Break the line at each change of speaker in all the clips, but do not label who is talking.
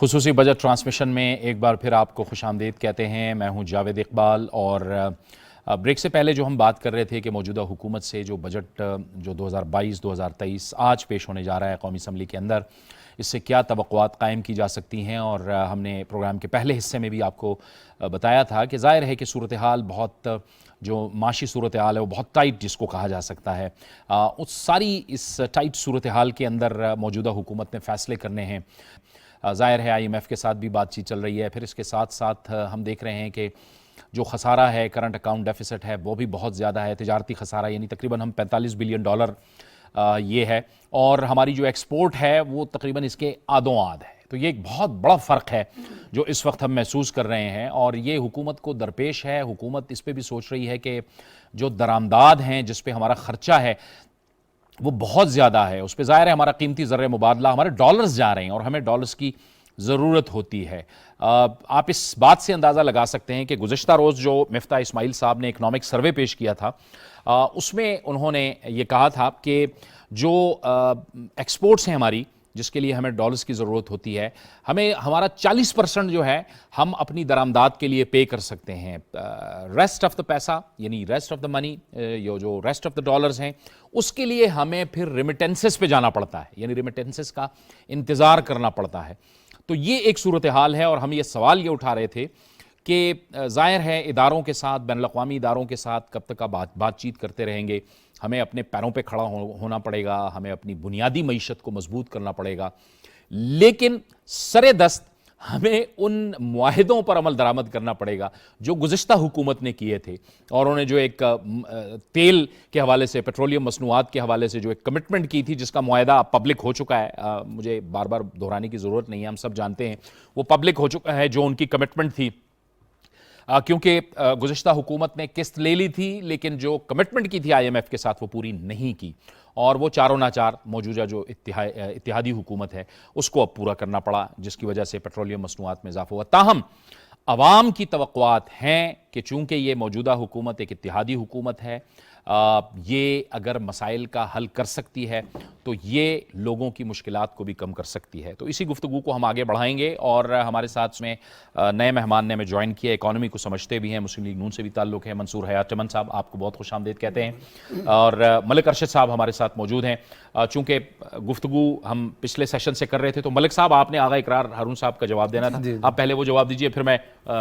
خصوصی budget transmission میں ایک بار پھر آپ کو خوش آمدید کہتے ہیں. میں ہوں جاوید اقبال. اور بریک سے پہلے جو ہم بات کر رہے تھے کہ موجودہ حکومت سے جو بجٹ جو 2022-2023 آج پیش ہونے جا رہا ہے قومی اسمبلی کے اندر، اس سے کیا توقعات قائم کی جا سکتی ہیں. اور ہم نے پروگرام کے پہلے حصے میں بھی آپ کو بتایا تھا کہ ظاہر ہے کہ صورتحال بہت جو معاشی صورتحال ہے وہ بہت ٹائٹ جس کو کہا جا سکتا ہے. اس ٹائٹ صورتحال کے اندر موجودہ حکومت نے فیصلے کرنے ہیں. ظاہر ہے IMF کے ساتھ بھی بات چیت چل رہی ہے. پھر اس کے ساتھ ساتھ ہم دیکھ رہے ہیں کہ جو خسارہ ہے، کرنٹ اکاؤنٹ ڈیفیسٹ ہے، وہ بھی بہت زیادہ ہے. تجارتی خسارہ یعنی تقریباً ہم $45 بلین یہ ہے، اور ہماری جو ایکسپورٹ ہے وہ تقریباً اس کے آدھوں آدھ ہے. تو یہ ایک بہت بڑا فرق ہے جو اس وقت ہم محسوس کر رہے ہیں، اور یہ حکومت کو درپیش ہے. حکومت اس پہ بھی سوچ رہی ہے کہ جو درآمدات ہیں جس پہ ہمارا خرچہ ہے وہ بہت زیادہ ہے. اس پہ ظاہر ہے ہمارا قیمتی زر مبادلہ، ہمارے ڈالرز جا رہے ہیں اور ہمیں ڈالرز کی ضرورت ہوتی ہے. آپ اس بات سے اندازہ لگا سکتے ہیں کہ گزشتہ روز جو مفتاح اسماعیل صاحب نے اکنامک سروے پیش کیا تھا، اس میں انہوں نے یہ کہا تھا کہ جو ایکسپورٹس ہیں ہماری، جس کے لیے ہمیں ڈالرز کی ضرورت ہوتی ہے، ہمارا 40% جو ہے ہم اپنی درآمدات کے لیے پے کر سکتے ہیں. ریسٹ آف دا پیسہ یعنی ریسٹ آف دا منی، جو ریسٹ آف دا ڈالرز ہیں، اس کے لیے ہمیں پھر ریمیٹنسز پہ جانا پڑتا ہے، یعنی ریمیٹنسز کا انتظار کرنا پڑتا ہے. تو یہ ایک صورتحال ہے، اور ہم یہ سوال یہ اٹھا رہے تھے کہ ظاہر ہے اداروں کے ساتھ، بین الاقوامی اداروں کے ساتھ کب تک بات چیت کرتے رہیں گے. ہمیں اپنے پیروں پہ کھڑا ہونا پڑے گا، ہمیں اپنی بنیادی معیشت کو مضبوط کرنا پڑے گا، لیکن سر دست ہمیں ان معاہدوں پر عمل درآمد کرنا پڑے گا جو گزشتہ حکومت نے کیے تھے. اور انہوں نے جو ایک تیل کے حوالے سے، پیٹرولیم مصنوعات کے حوالے سے جو ایک کمٹمنٹ کی تھی، جس کا معاہدہ پبلک ہو چکا ہے، مجھے بار بار دہرانے کی ضرورت نہیں ہے، ہم سب جانتے ہیں وہ پبلک ہو چکا ہے جو ان کی کمٹمنٹ تھی. کیونکہ گزشتہ حکومت نے قسط لے لی تھی، لیکن جو کمٹمنٹ کی تھی IMF کے ساتھ وہ پوری نہیں کی، اور وہ چاروں ناچار موجودہ جو اتحادی حکومت ہے اس کو اب پورا کرنا پڑا، جس کی وجہ سے پیٹرولیم مصنوعات میں اضافہ ہوا. تاہم عوام کی توقعات ہیں کہ چونکہ یہ موجودہ حکومت ایک اتحادی حکومت ہے، یہ اگر مسائل کا حل کر سکتی ہے تو یہ لوگوں کی مشکلات کو بھی کم کر سکتی ہے. تو اسی گفتگو کو ہم آگے بڑھائیں گے، اور ہمارے ساتھ میں نئے مہمان نے ہمیں جوائن کیا، اکانومی کو سمجھتے بھی ہیں، مسلم لیگ نون سے بھی تعلق ہے. منصور حیات چمن صاحب، آپ کو بہت خوش آمدید کہتے ہیں. اور ملک ارشد صاحب ہمارے ساتھ موجود ہیں. چونکہ گفتگو ہم پچھلے سیشن سے کر رہے تھے تو ملک صاحب آپ نے آغا اقرار ہارون صاحب کا جواب دینا تھا، آپ پہلے وہ جواب دیجئے، پھر میں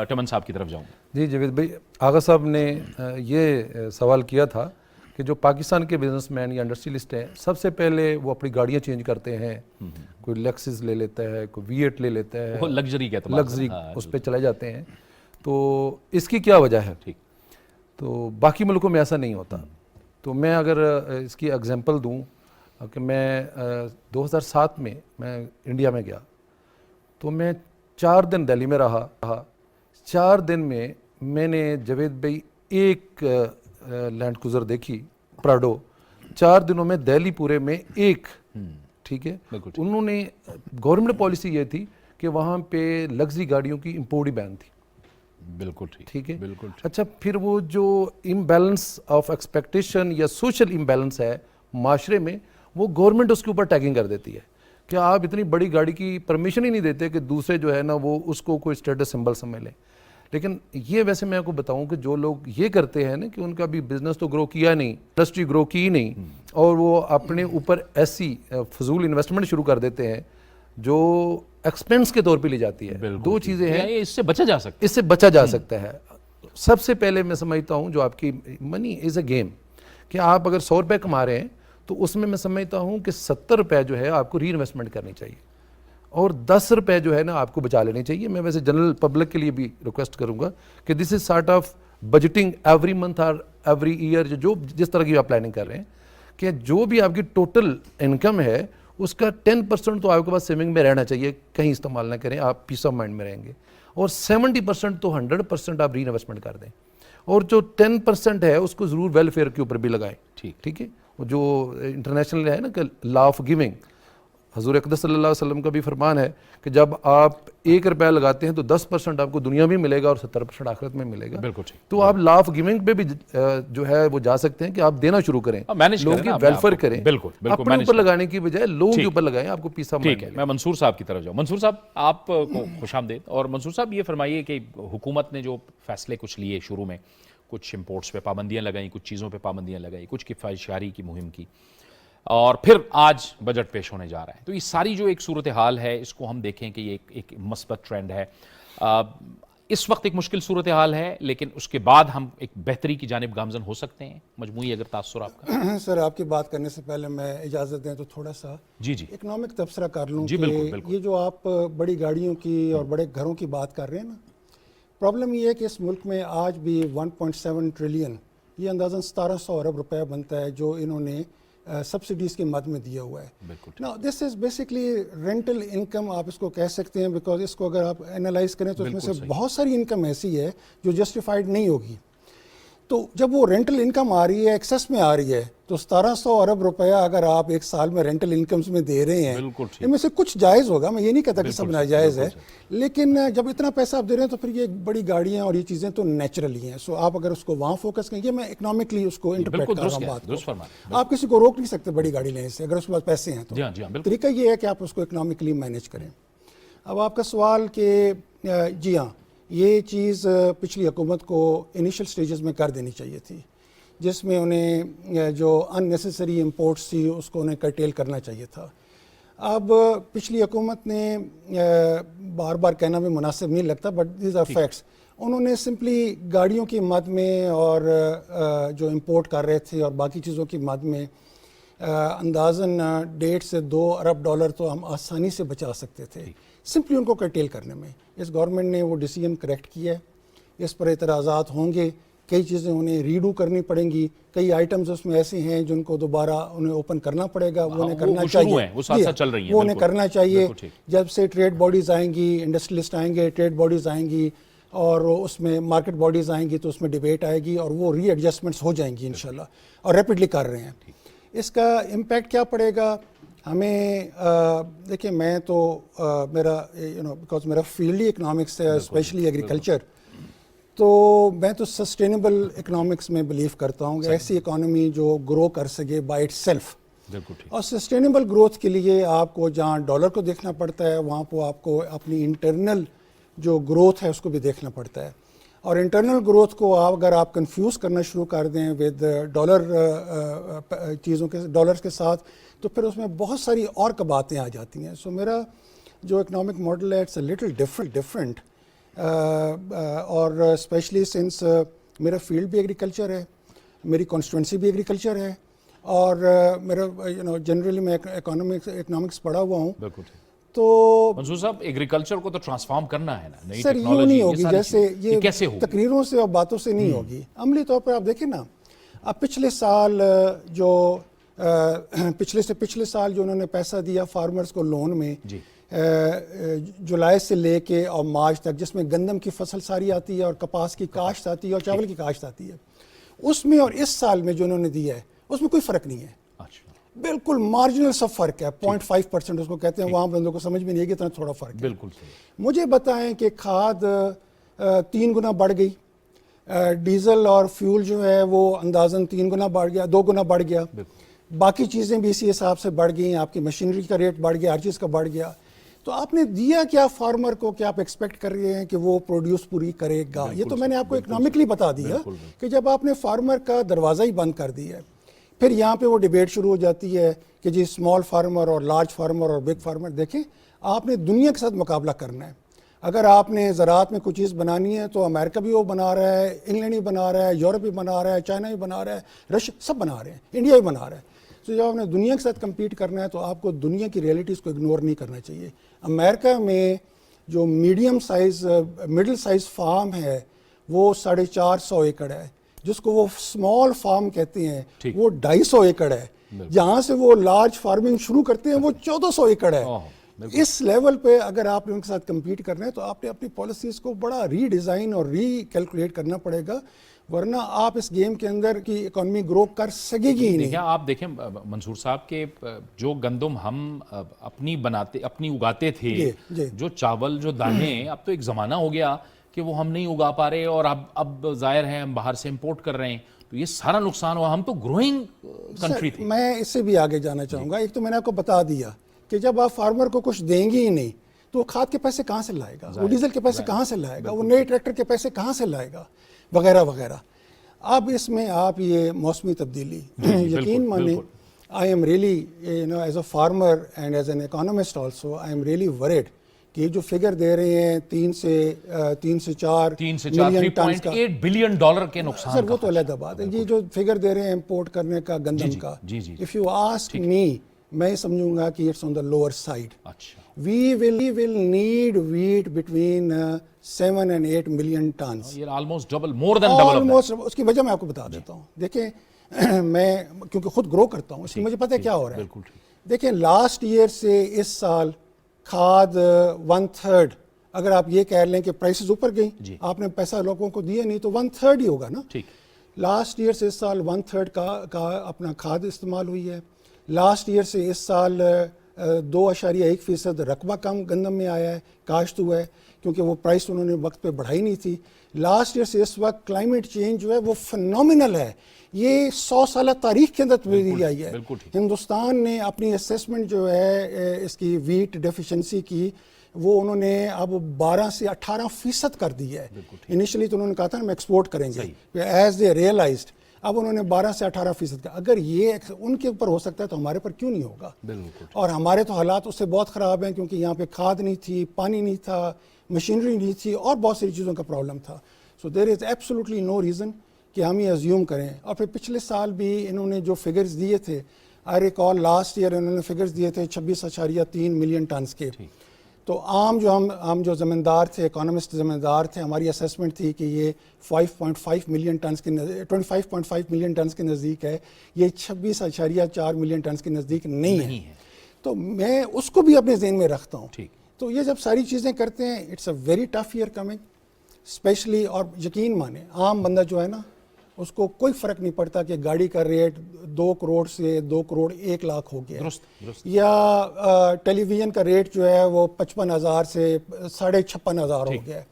چمن صاحب کی طرف جاؤں.
جی جاوید بھائی، آغا صاحب نے یہ سوال کیا تھا کہ جو پاکستان کے بزنس مین یا انڈسٹریلسٹ ہیں، سب سے پہلے وہ اپنی گاڑیاں چینج کرتے ہیں. کوئی لیکسس لے لیتا ہے، کوئی V8 لے لیتا ہے،
لگژری کہتے ہیں،
لگژری اس پہ چلے جاتے ہیں. تو اس کی کیا وجہ ہے؟ تو باقی ملکوں میں ایسا نہیں ہوتا. تو میں اگر اس کی اگزامپل دوں کہ میں 2007 میں انڈیا میں گیا، تو میں 4 دن دہلی میں رہا. 4 دن میں میں نے جاوید بھائی ایک لینڈ کروزر دیکھی، پراڈو. 4 دنوں میں دہلی پورے میں ایک. ٹھیک ہے، انہوں نے گورنمنٹ پالیسی یہ تھی کہ وہاں پہ لگژری گاڑیوں کی امپورٹ ہی بین تھی.
بالکل
ٹھیک ہے. اچھا، پھر وہ جو امبیلنس آف ایکسپیکٹیشن یا سوشل امبیلنس ہے معاشرے میں، وہ گورنمنٹ اس کے اوپر ٹیگنگ کر دیتی ہے کہ آپ اتنی بڑی گاڑی کی پرمیشن ہی نہیں دیتے کہ دوسرے جو ہے نا وہ اس کو کوئی اسٹیٹس سمبل سمجھ لیں. لیکن یہ ویسے میں آپ کو بتاؤں کہ جو لوگ یہ کرتے ہیں نا کہ ان کا بھی بزنس تو گرو کیا نہیں، انڈسٹری گرو کی نہیں، اور وہ اپنے اوپر ایسی فضول انویسٹمنٹ شروع کر دیتے ہیں جو ایکسپینس کے طور پہ لی جاتی ہے. 2 چیزیں ہیں،
اس سے بچا جا سکتا ہے.
اس سے بچا جا سکتا ہے. سب سے پہلے میں سمجھتا ہوں جو آپ کی منی از اے گیم، کہ آپ اگر 100 روپے کما رہے ہیں تو اس میں سمجھتا ہوں کہ 70 روپے جو ہے آپ کو ری انویسٹمنٹ کرنی چاہیے، اور 10 روپے جو ہے نا آپ کو بچا لینے چاہیے. میں ویسے جنرل پبلک کے لیے بھی ریکویسٹ کروں گا کہ this is sort of budgeting every month اور ایوری ایئر، جو جس طرح کی آپ پلاننگ کر رہے ہیں، کہ جو بھی آپ کی ٹوٹل انکم ہے اس کا 10% تو آپ کے پاس سیونگ میں رہنا چاہیے، کہیں استعمال نہ کریں، آپ پیس آف مائنڈ میں رہیں گے. اور 70% تو 100% آپ ری انویسٹمنٹ کر دیں، اور جو 10% ہے اس کو ضرور ویلفیئر کے اوپر بھی لگائیں. ٹھیک ہے. جو انٹرنیشنل ہے نا کہ لا آف گیونگ، حضور اقدس صلی اللہ علیہ وسلم کا بھی فرمان ہے کہ جب آپ 1 روپیہ لگاتے ہیں تو 10% آپ کو دنیا میں ملے گا اور 70% آخرت میں ملے گا.
بالکل ٹھیک.
تو آپ لا آف گیونگ پہ بھی جو ہے وہ جا سکتے ہیں کہ آپ دینا شروع کریں, لوگوں کی ویلفیئر کریں,
بالکل
اپنے اوپر لگانے کی بجائے لوگوں کے اوپر لگائیں, آپ کو پیس آف مائنڈ.
ٹھیک ہے, میں منصور صاحب کی طرف جاؤں. منصور صاحب آپ کو خوش آمدید. اور منصور صاحب یہ فرمائیے کہ حکومت نے جو فیصلے کچھ لیے شروع میں, کچھ امپورٹس پہ پابندیاں لگائیں, کچھ چیزوں پہ پابندیاں لگائیں, کچھ کفایت کی مہم کی, اور پھر آج بجٹ پیش ہونے جا رہا ہے, تو یہ ساری جو ایک صورتحال ہے اس کو ہم دیکھیں کہ یہ ایک مثبت ٹرینڈ ہے. اس وقت ایک مشکل صورتحال ہے, لیکن اس کے بعد ہم ایک بہتری کی جانب گامزن ہو سکتے ہیں. مجموعی اگر تاثر آپ کا.
سر, آپ کی بات کرنے سے پہلے میں اجازت دیں تو تھوڑا سا
جی
اکنامک تبصرہ کر لوں.
جی بالکل.
یہ جو آپ بڑی گاڑیوں کی اور بڑے گھروں کی بات کر رہے ہیں نا, پرابلم یہ ہے کہ اس ملک میں آج بھی 1.7 ٹریلین, یہ اندازاً 1700 ارب روپے بنتا ہے جو انہوں نے سبسڈیز کے مد میں دیا ہوا ہے. نا دس از بیسکلی رینٹل انکم آپ اس کو کہہ سکتے ہیں, بیکاز اس کو اگر آپ انالائز کریں تو اس میں سے بہت ساری انکم ایسی ہے جو جسٹیفائڈ نہیں ہوگی. تو جب وہ رینٹل انکم آ رہی ہے, ایکسس میں آ رہی ہے, تو 1700 ارب روپیہ اگر آپ ایک سال میں رینٹل انکمز میں دے رہے ہیں, ان میں سے کچھ جائز ہوگا, میں یہ نہیں کہتا کہ سب ناجائز ہے, لیکن جب اتنا پیسہ آپ دے رہے ہیں تو پھر یہ بڑی گاڑیاں اور یہ چیزیں تو نیچرلی ہیں. سو آپ اگر اس کو وہاں فوکس کریں, یہ میں اکنامکلی اس کو انٹرپریٹ کر رہا ہوں بات کو. آپ کسی کو روک نہیں سکتے بڑی گاڑی لینے سے اگر اس کے پاس پیسے ہیں تو. طریقہ یہ ہے کہ آپ اس کو اکنامکلی مینیج کریں. اب آپ کا سوال کہ جی ہاں, یہ چیز پچھلی حکومت کو انیشل سٹیجز میں کر دینی چاہیے تھی, جس میں انہیں جو ان نیسیسری امپورٹس تھی اس کو انہیں کرٹیل کرنا چاہیے تھا. اب پچھلی حکومت نے بار بار کہنا بھی مناسب نہیں لگتا, بٹ دیز آر فیکٹس, انہوں نے سمپلی گاڑیوں کی مد میں اور جو امپورٹ کر رہے تھے اور باقی چیزوں کی مد میں اندازاً 1.5 سے 2 ارب ڈالر تو ہم آسانی سے بچا سکتے تھے سمپلی ان کو کرٹیل کرنے میں. اس گورنمنٹ نے وہ ڈیسیجن کریکٹ کیا ہے. اس پر اعتراضات ہوں گے, کئی چیزیں انہیں ریڈو کرنی پڑیں گی, کئی آئٹمز اس میں ایسے ہیں جن کو دوبارہ انہیں اوپن کرنا پڑے گا, وہ انہیں کرنا چاہیے, وہ انہیں کرنا چاہیے. جب سے ٹریڈ باڈیز آئیں گی, انڈسٹریلسٹ آئیں گے, ٹریڈ باڈیز آئیں گی اور اس میں مارکیٹ باڈیز آئیں گی تو اس میں ڈیبیٹ آئے گی اور وہ ری ایڈجسٹمنٹس ہو جائیں گی انشاءاللہ, اور ریپڈلی کر رہے ہیں. اس کا امپیکٹ کیا پڑے گا ہمیں؟ دیکھیں, میں تو میرا بیکاز میرا فیلڈ ہی اکنامکس ہے, اسپیشلی ایگریکلچر, تو میں تو سسٹینیبل اکنامکس میں بلیو کرتا ہوں کہ ایسی اکانومی جو گرو کر سکے بائی اٹ سیلف. اور سسٹینیبل گروتھ کے لیے آپ کو جہاں ڈالر کو دیکھنا پڑتا ہے, وہاں پہ آپ کو اپنی انٹرنل جو گروتھ ہے اس کو بھی دیکھنا پڑتا ہے. اور انٹرنل گروتھ کو اگر آپ کنفیوز کرنا شروع کر دیں ود ڈالر چیزوں کے ڈالرز کے ساتھ, تو پھر اس میں بہت ساری اور باتیں آ جاتی ہیں. سو میرا جو اکنامک ماڈل ہے اٹس اے لٹل ڈفرینٹ, اور اسپیشلی سنس میرا فیلڈ بھی ایگریکلچر ہے, میری کانسٹیٹوئنسی بھی ایگریکلچر ہے, اور میرا جنرلی میں اکنامکس پڑھا ہوا ہوں. تو
منصور صاحب, ایگریکلچر کو تو ٹرانسفارم کرنا ہے نا,
سر یوں نہیں ہوگی جیسے یہ تقریروں سے اور باتوں سے نہیں ہوگی. عملی طور پر آپ دیکھیں نا, اب پچھلے سال جو پچھلے سال جو انہوں نے پیسہ دیا فارمرز کو لون میں, جولائی سے لے کے اور مارچ تک, جس میں گندم کی فصل ساری آتی ہے اور کپاس کی کاشت آتی ہے اور چاول کی کاشت آتی ہے, اس میں اور اس سال میں جو انہوں نے دیا ہے اس میں کوئی فرق نہیں ہے. بالکل مارجنل سب فرق ہے, 0.5% اس کو کہتے ہیں. وہاں بندوں کو سمجھ میں نہیں ہے کہ اتنا تھوڑا فرق ہے.
بالکل.
مجھے بتائیں کہ کھاد 3 گنا بڑھ گئی, ڈیزل اور فیول جو ہے وہ اندازاً 3 گنا بڑھ گیا, 2 گنا بڑھ گیا, باقی چیزیں بھی اسی حساب سے بڑھ گئیں, آپ کی مشینری کا ریٹ بڑھ گیا, ہر چیز کا بڑھ گیا. تو آپ نے دیا کیا فارمر کو کہ آپ ایکسپیکٹ کر رہے ہیں کہ وہ پروڈیوس پوری کرے گا؟ یہ تو میں نے آپ کو اکنامکلی بتا دیا کہ جب آپ نے فارمر کا دروازہ ہی بند کر دیا ہے, پھر یہاں پہ وہ ڈیبیٹ شروع ہو جاتی ہے کہ جی اسمال فارمر اور لارج فارمر اور بگ فارمر. دیکھیں, آپ نے دنیا کے ساتھ مقابلہ کرنا ہے. اگر آپ نے زراعت میں کوئی چیز بنانی ہے تو امریکہ بھی وہ بنا رہا ہے, انگلینڈ بھی بنا رہا ہے, یورپ بھی بنا رہا ہے, چائنا بھی بنا رہا ہے, رشیا سب بنا رہے ہیں, انڈیا بھی بنا رہا ہے. تو جب آپ نے دنیا کے ساتھ کمپیٹ کرنا ہے تو آپ کو دنیا کی ریئلٹیز کو اگنور نہیں کرنا چاہیے. امریکہ میں جو مڈل سائز فارم ہے وہ 450 ایکڑ ہے, جس کو وہ اسمال فارم کہتے ہیں وہ 250 ایکڑ ہے. جہاں سے وہ لارج فارمنگ شروع کرتے ہیں وہ 1400 ایکڑ ہے. اس لیول پہ اگر آپ نے ان کے ساتھ کمپیٹ کرنا ہے تو آپ نے اپنی پالیسیز کو بڑا ری ڈیزائن اور ری کیلکولیٹ کرنا پڑے گا. ورنہ آپ اس گیم کے اندر کی اکانومی گرو کر سکے گی ہی نہیں.
دیکھیں آپ دیکھیں منصور صاحب کے جو گندم ہم اپنی اگاتے تھے, جو چاول, جو دانے, اب تو ایک زمانہ ہو گیا کہ وہ ہم نہیں اگا پا رہے اور اب ظاہر ہے ہم باہر سے امپورٹ کر رہے ہیں, تو یہ سارا نقصان ہوا. ہم تو گروئنگ کنٹری تھی.
میں اس سے بھی آگے جانا چاہوں گا. ایک تو میں نے آپ کو بتا دیا کہ جب آپ فارمر کو کچھ دیں گے ہی نہیں تو وہ کھاد کے پیسے کہاں سے لائے گا, وہ ڈیزل کے پیسے کہاں سے لائے گا, وہ نئے ٹریکٹر کے پیسے کہاں سے لائے گا, وغیرہ وغیرہ. اب اس میں آپ یہ موسمی تبدیلی, یقین مانیں, I am really, as a farmer and as an economist also, I am really worried کہ یہ جو فگر دے رہے ہیں 3 سے 4 ملین ٹنز کا,
$3.8 بلین کے نقصان.
سر وہ تو علیحدہ بات ہے. یہ جو فگر دے رہے ہیں امپورٹ کرنے کا گندم کا, if you ask me, میں سمجھوں گا کہ it's on the lower side. We will need wheat between 7 and 8 million tons.
یہ almost double, more than double.
Almost. اس کی وجہ میں آپ کو بتا دیتا ہوں. دیکھیں میں کیونکہ خود گرو کرتا ہوں, اس کی مجھے پتہ ہے کیا ہو رہا ہے. دیکھیں لاسٹ ایئر سے اس سال کھاد 1/3, اگر آپ یہ کہہ لیں کہ پرائسز اوپر گئیں, آپ نے پیسہ لوگوں کو دیا نہیں تو 1/3 ہی ہوگا نا. لاسٹ ایئر سے اس سال 1/3 کا اپنا کھاد استعمال ہوئی ہے. لاسٹ ایئر سے اس سال 2.1% رقبہ کم گندم میں آیا ہے, کاشت ہوا ہے, کیونکہ وہ پرائس انہوں نے وقت پہ بڑھائی نہیں تھی. لاسٹ ایئر سے اس وقت کلائمیٹ چینج جو ہے وہ فنومینل ہے. یہ 100 سالہ تاریخ کے اندر تبدیلی آئی ہے. ہندوستان نے اپنی اسیسمنٹ جو ہے اس کی ویٹ ڈیفیشنسی کی, وہ انہوں نے اب 12 سے 18% کر دی ہے. انیشلی تو انہوں نے کہا تھا ہم ایکسپورٹ کریں گے, ایز دے ریئلائزڈ اب انہوں نے 12 سے 18% کا. اگر یہ ان کے اوپر ہو سکتا ہے تو ہمارے پر کیوں نہیں ہوگا؟ اور ہمارے تو حالات اس سے بہت خراب ہیں, کیونکہ یہاں پہ کھاد نہیں تھی, پانی نہیں تھا, مشینری نہیں تھی, اور بہت ساری چیزوں کا پرابلم تھا. سو دیر از ایبسولوٹلی نو ریزن کہ ہم یہ ازیوم کریں. اور پھر پچھلے سال بھی انہوں نے جو فگرز دیے تھے, آئی ریکال لاسٹ ایئر انہوں نے فگرز دیے تھے 26.3 ملین ٹنز کے. تو عام جو ہم جو زمیندار تھے, اکانومسٹ زمیندار تھے, ہماری اسیسمنٹ تھی کہ یہ 5.5 ملین ٹنز کے 25.5 ملین ٹنز کے نزدیک ہے. یہ 26.4 ملین ٹنز کے نزدیک نہیں ہے. تو میں اس کو بھی اپنے ذہن میں رکھتا ہوں. تو یہ جب ساری چیزیں کرتے ہیں, it's a very tough year coming especially. اور یقین مانیں عام بندہ جو ہے نا, اس کو کوئی فرق نہیں پڑتا کہ گاڑی کا ریٹ 2 کروڑ سے 2 کروڑ 1 لاکھ ہو گیا, یا ٹیلی ویژن کا ریٹ جو ہے وہ 55,000 سے 56,500 ہو گیا ہے.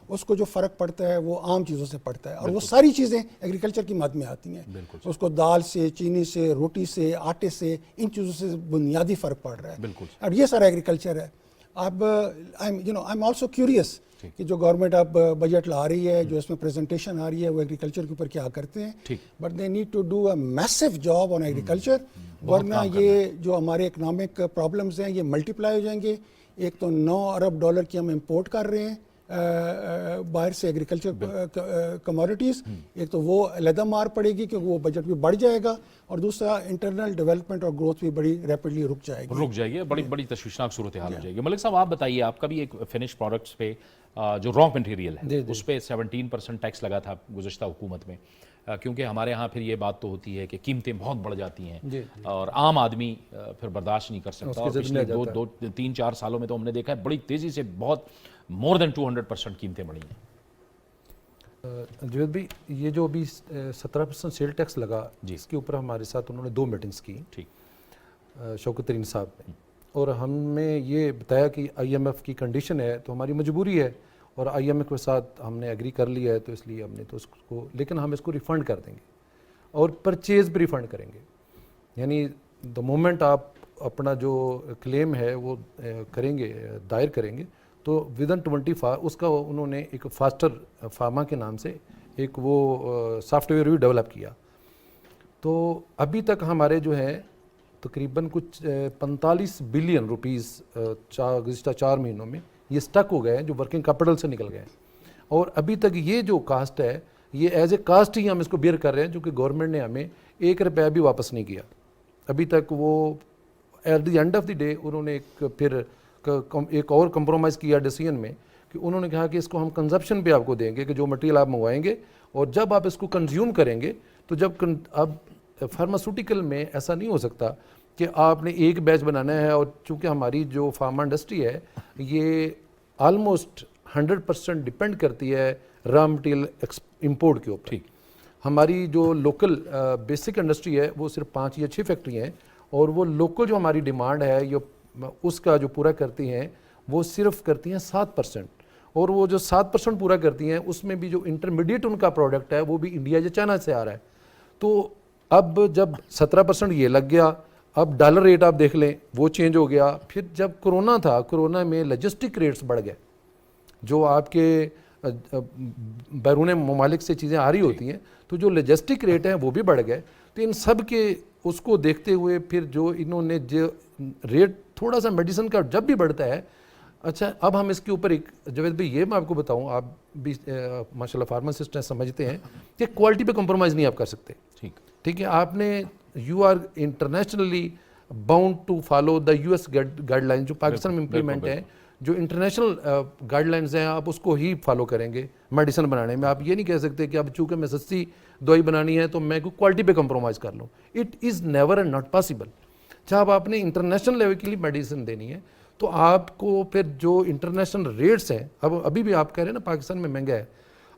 اس کو جو فرق پڑتا ہے وہ عام چیزوں سے پڑتا ہے, اور وہ ساری چیزیں ایگریکلچر کی مد میں آتی ہیں. اس کو دال سے, چینی سے, روٹی سے, آٹے سے, ان چیزوں سے بنیادی فرق پڑ رہا ہے. اور یہ سارا ایگریکلچر ہے. اب آئی ایم آلسو کیوریس کہ جو گورنمنٹ اب بجٹ لا رہی ہے, جو اس میں پریزنٹیشن آ رہی ہے, وہ ایگریکلچر کے اوپر کیا کرتے ہیں. But they need to do a massive job on agriculture, ورنہ یہ جو ہمارے اکنامک پرابلمز ہیں یہ ملٹی پلائی ہو جائیں گے. ایک تو $9 ارب کی ہم امپورٹ کر رہے ہیں باہر سے ایگریکلچر کموڈیٹیز, ایک تو وہ علیحدہ مار پڑے گی کہ وہ بجٹ بھی بڑھ جائے گا, اور دوسرا انٹرنل ڈیولپمنٹ اور گروتھ بھی بڑی ریپڈلی رک جائے گی. بڑی تشویشناک صورتحال ہو جائے گی. ملک صاحب آپ بتائیے, آپ کا بھی ایک فنش پروڈکٹس پہ جو را مٹیریل ہے اس پہ 17% ٹیکس لگا تھا گزشتہ حکومت میں, کیونکہ ہمارے ہاں پھر یہ بات تو ہوتی ہے کہ قیمتیں بہت بڑھ جاتی ہیں اور عام آدمی پھر برداشت نہیں کر سکتا. اور پچھلے 2-3-4 سالوں میں تو ہم نے دیکھا ہے بڑی تیزی سے بہت more than 200% قیمتیں بڑھی ہیں.
جوید بھائی, یہ جو ابھی 17% سیل ٹیکس لگا, اس کے اوپر ہمارے ساتھ انہوں نے 2 میٹنگز کی, شوکت ترین صاحب نے, اور ہمیں یہ بتایا کہ IMF کی کنڈیشن ہے تو ہماری مجبوری ہے, اور IMF کے ساتھ ہم نے ایگری کر لیا ہے, تو اس لیے ہم نے تو اس کو, لیکن ہم اس کو ریفنڈ کر دیں گے اور پرچیز بھی ریفنڈ کریں گے. یعنی دا مومنٹ آپ اپنا جو کلیم ہے وہ کریں گے, دائر کریں گے, تو ودن 24 اس کا انہوں نے ایک فاسٹر فارما کے نام سے ایک وہ سافٹ ویئر بھی ڈیولپ کیا. تو ابھی تک ہمارے جو ہے تقریباً کچھ 45 بلین روپیز گزشتہ 4 مہینوں میں یہ سٹک ہو گئے ہیں, جو ورکنگ کیپٹل سے نکل گئے ہیں. اور ابھی تک یہ جو کاسٹ ہے یہ ایز اے کاسٹ ہی ہم اس کو بیئر کر رہے ہیں, کیونکہ گورنمنٹ نے ہمیں 1 روپیہ بھی واپس نہیں کیا ابھی تک. وہ at the end of the day انہوں نے ایک اور کمپرومائز کیا ڈیسیژن میں, کہ انہوں نے کہا کہ اس کو ہم کنزپشن پہ آپ کو دیں گے, کہ جو مٹیریل آپ منگوائیں گے اور جب آپ اس کو کنزیوم کریں گے, تو جب اب فارماسوٹیکل میں ایسا نہیں ہو سکتا کہ آپ نے ایک بیچ بنانا ہے, اور چونکہ ہماری جو فارما انڈسٹری ہے یہ آلموسٹ 100% ڈپینڈ کرتی ہے را مٹیریل امپورٹ کے اوپر. ہماری جو لوکل بیسک انڈسٹری ہے وہ صرف 5 یا 6 فیکٹری ہیں, اور وہ لوکل جو ہماری ڈیمانڈ ہے اس کا جو پورا کرتی ہیں وہ صرف کرتی ہیں 7%, اور وہ جو 7% پورا کرتی ہیں اس میں بھی جو انٹرمیڈیٹ ان کا پروڈکٹ ہے وہ بھی انڈیا یا چائنا سے آ رہا ہے. تو اب جب 17% یہ لگ گیا, اب ڈالر ریٹ آپ دیکھ لیں وہ چینج ہو گیا. پھر جب کرونا تھا, کرونا میں لاجسٹک ریٹس بڑھ گئے, جو آپ کے بیرون ممالک سے چیزیں آ رہی ہوتی ہیں تو جو لاجسٹک ریٹ ہیں وہ بھی بڑھ گئے. تو ان سب کے اس کو دیکھتے ہوئے پھر جو انہوں نے جو ریٹ تھوڑا سا میڈیسن کا جب بھی بڑھتا ہے, اچھا اب ہم اس کے اوپر ایک جاوید بھائی یہ میں آپ کو بتاؤں, آپ بھی ماشاء اللہ فارماسسٹ ہیں, سمجھتے ہیں کہ کوالٹی پہ کمپرومائز نہیں آپ کر سکتے. ٹھیک ہے, آپ نے you are internationally bound to follow the US ایس گائیڈ لائن جو پاکستان میں امپلیمنٹ ہیں, جو انٹرنیشنل گائیڈ لائنز ہیں آپ اس کو ہی فالو کریں گے میڈیسن بنانے میں. آپ یہ نہیں کہہ سکتے کہ اب چونکہ میں سستی دوائی بنانی ہے تو میں کوالٹی پہ کمپرومائز کر لوں. It is never and not possible. جب آپ نے انٹرنیشنل لیول کے لیے میڈیسن دینی ہے تو آپ کو پھر جو انٹرنیشنل ریٹس ہیں, ابھی بھی آپ کہہ رہے ہیں نا پاکستان میں مہنگا ہے,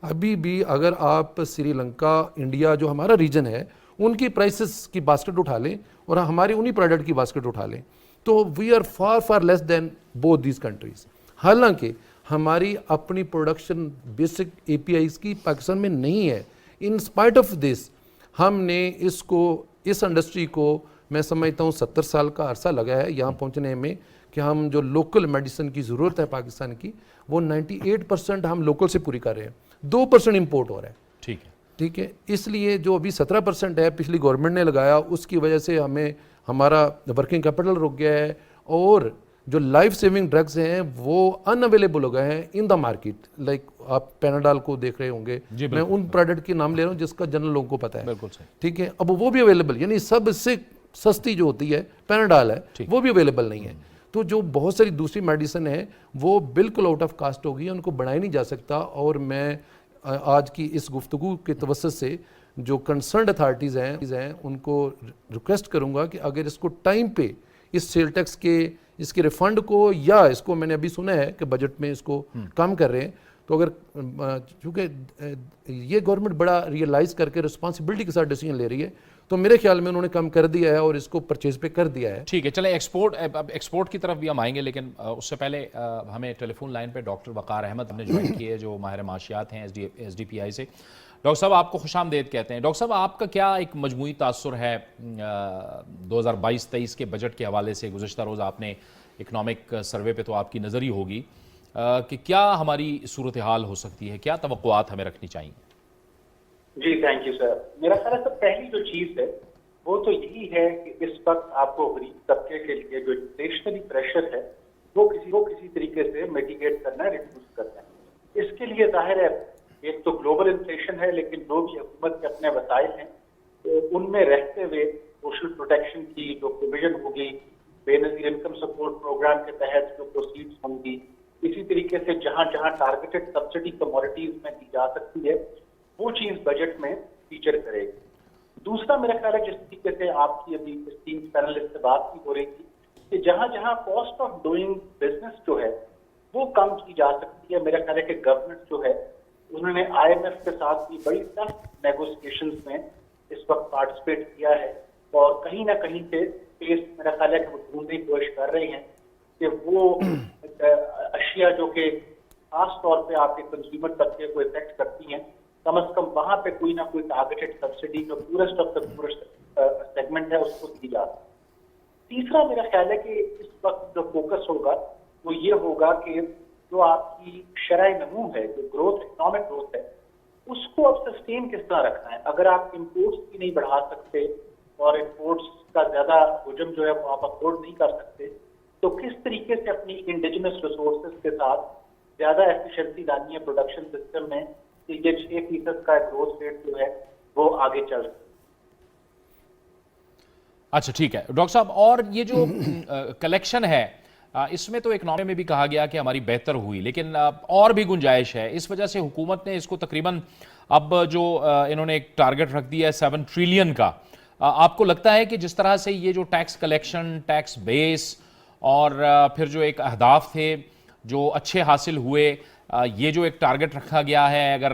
ابھی بھی اگر آپ سری لنکا, انڈیا جو ہمارا ریجن ہے ان کی پرائسز کی باسکٹ اٹھا لیں اور ہماری انہی پروڈکٹ کی باسکٹ اٹھا لیں تو we are far less than both these countries. حالانکہ ہماری اپنی production basic A P Is کی پاکستان میں نہیں ہے. ان اسپائٹ آف دس ہم نے اس انڈسٹری کو میں سمجھتا ہوں 70 سال کا عرصہ لگا ہے یہاں پہنچنے میں, کہ ہم جو لوکل میڈیسن کی ضرورت ہے پاکستان کی وہ 98% ہم لوکل سے پوری کر رہے ہیں, 2% امپورٹ ہو رہا ہے. ٹھیک ہے, اس لیے جو ابھی 17% ہے پچھلی گورنمنٹ نے لگایا اس کی وجہ سے ہمارا ورکنگ کیپٹل رک گیا ہے, اور جو لائف سیونگ ڈرگز ہیں وہ ان اویلیبل ہو گئے ہیں ان دا مارکیٹ. لائک آپ پیناڈال کو دیکھ رہے ہوں گے, میں ان پروڈکٹ کے نام لے رہا ہوں جس کا جنرل لوگوں کو پتہ ہے. ٹھیک ہے, اب وہ بھی اویلیبل, یعنی سب سے سستی جو ہوتی ہے پیناڈال ہے وہ بھی اویلیبل نہیں ہے. تو جو بہت ساری دوسری میڈیسن ہیں وہ بالکل آؤٹ آف کاسٹ ہو گئی, ان کو بنایا نہیں جا سکتا. اور میں آج کی اس گفتگو کے توسط سے جو کنسرنڈ اتھارٹیز ہیں ان کو ریکویسٹ کروں گا کہ اگر اس کو ٹائم پہ اس سیل ٹیکس کے اس کے ریفنڈ کو, یا اس کو میں نے ابھی سنا ہے کہ بجٹ میں اس کو کم کر رہے ہیں, تو اگر چونکہ یہ گورنمنٹ بڑا ریئلائز کر کے رسپانسبلٹی کے ساتھ ڈیسیجن لے رہی ہے تو میرے خیال میں انہوں نے کم کر دیا ہے اور اس کو پرچیز پہ کر دیا ہے.
ٹھیک ہے, چلیں ایکسپورٹ کی طرف بھی ہم آئیں گے, لیکن اس سے پہلے ہمیں ٹیلی فون لائن پہ ڈاکٹر وقار احمد ہم نے جوائن کیے ہے جو ماہر معاشیات ہیں ایس ڈی پی آئی سے. ڈاکٹر صاحب آپ کو خوش آمدید کہتے ہیں. ڈاکٹر صاحب آپ کا کیا ایک مجموعی تاثر ہے 2022-23 کے بجٹ کے حوالے سے؟ گزشتہ روز آپ نے اکنامک سروے پہ تو آپ کی نظر ہی ہوگی کہ کیا ہماری صورتحال ہو سکتی ہے, کیا توقعات ہمیں رکھنی چاہیے؟
جی تھینک یو سر. میرا خیال ہے سب پہلی جو چیز ہے وہ تو یہی ہے کہ اس وقت آپ کو غریب طبقے کے لیے جو انفلیشنری پریشر ہے وہ کسی طریقے سے میٹیگیٹ کرنا ہے, ریڈیوس کرنا ہے. اس کے لیے ظاہر ہے ایک تو گلوبل انفلیشن ہے, لیکن جو بھی حکومت کے اپنے وسائل ہیں ان میں رہتے ہوئے سوشل پروٹیکشن کی جو پروویژن ہوگی, بے نظیر انکم سپورٹ پروگرام کے تحت جو پروسیڈز ہوں گی, اسی طریقے سے جہاں ٹارگیٹڈ سبسڈی کموڈیٹیز میں دی جا سکتی ہے وہ چیز بجٹ میں فیچر کرے گی. دوسرا میرا خیال ہے جس طریقے سے آپ کی ابھی اسٹیمز پینلسٹ سے بات کی ہو رہی تھی کہ جہاں کاسٹ آف ڈوئنگ بزنس جو ہے وہ کم کی جا سکتی ہے, میرا خیال ہے کہ گورنمنٹ جو ہے انہوں نے آئی ایم ایف کے ساتھ بھی بڑی سخت نیگوسیشنز میں اس وقت پارٹیسپیٹ کیا ہے, اور کہیں نہ کہیں سے پیس میرا خیال ہے کہ وہ ڈھونڈنے کی کوشش کر رہے ہیں کہ وہ اشیاء جو کہ خاص طور پہ آپ کے کنزیومر طبقے کو افیکٹ کرتی ہیں کم از کم وہاں پہ کوئی نہ کوئی ٹارگیٹڈ سبسڈی جو poorest of the poorest segment ہے اس کو دی جا سکتی. تیسرا میرا خیال ہے کہ اس وقت جو فوکس ہوگا وہ یہ ہوگا کہ جو آپ کی شرح نمو ہے, جو گروتھ اکنامک گروتھ ہے, اس کو اب سسٹین کس طرح رکھنا ہے. اگر آپ امپورٹس کی نہیں بڑھا سکتے اور امپورٹس کا زیادہ حجم جو ہے وہ آپ افورڈ نہیں کر سکتے تو کس طریقے سے اپنی انڈیجنس ریسورسز کے ساتھ زیادہ ایفیشنسی لانی ہے پروڈکشن سسٹم میں کہ یہ 6% کا گروتھ ریٹ جو ہے وہ آگے چل سکے.
اچھا ٹھیک ہے ڈاکٹر صاحب, اور یہ جو کلیکشن ہے اس میں تو اکنامی میں بھی کہا گیا کہ ہماری بہتر ہوئی, لیکن اور بھی گنجائش ہے. اس وجہ سے حکومت نے اس کو تقریباً اب جو انہوں نے ایک ٹارگٹ رکھ دیا ہے 7 ٹریلین کا. آپ کو لگتا ہے کہ جس طرح سے یہ جو ٹیکس کلیکشن, ٹیکس بیس اور پھر جو ایک اہداف تھے جو اچھے حاصل ہوئے, یہ جو ایک ٹارگٹ رکھا گیا ہے، اگر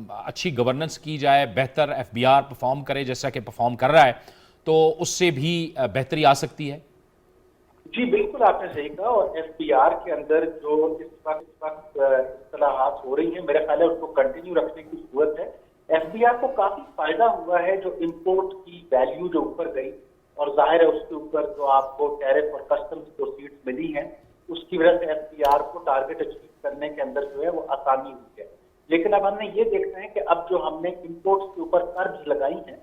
اچھی گورننس کی جائے، بہتر ایف بی آر پرفارم کرے جیسا کہ پرفارم کر رہا ہے، تو اس سے بھی بہتری آ سکتی ہے؟
جی بالکل آپ نے صحیح کہا، اور ایف بی آر کے اندر جو اس وقت اصلاحات ہو رہی ہیں، میرا خیال ہے اس کو کنٹینیو رکھنے کی ضرورت ہے۔ ایف بی آر کو کافی فائدہ ہوا ہے، جو امپورٹ کی ویلیو جو اوپر گئی، اور ظاہر ہے اس کے اوپر جو آپ کو ٹیرف اور کسٹمز پروسیڈز ملی ہیں، اس کی وجہ سے ایف بی آر کو ٹارگٹ اچیو کرنے کے اندر جو ہے وہ آسانی ہوئی ہے۔ لیکن اب ہم نے یہ دیکھنا ہے کہ اب جو ہم نے امپورٹس کے اوپر قرض لگائی ہیں،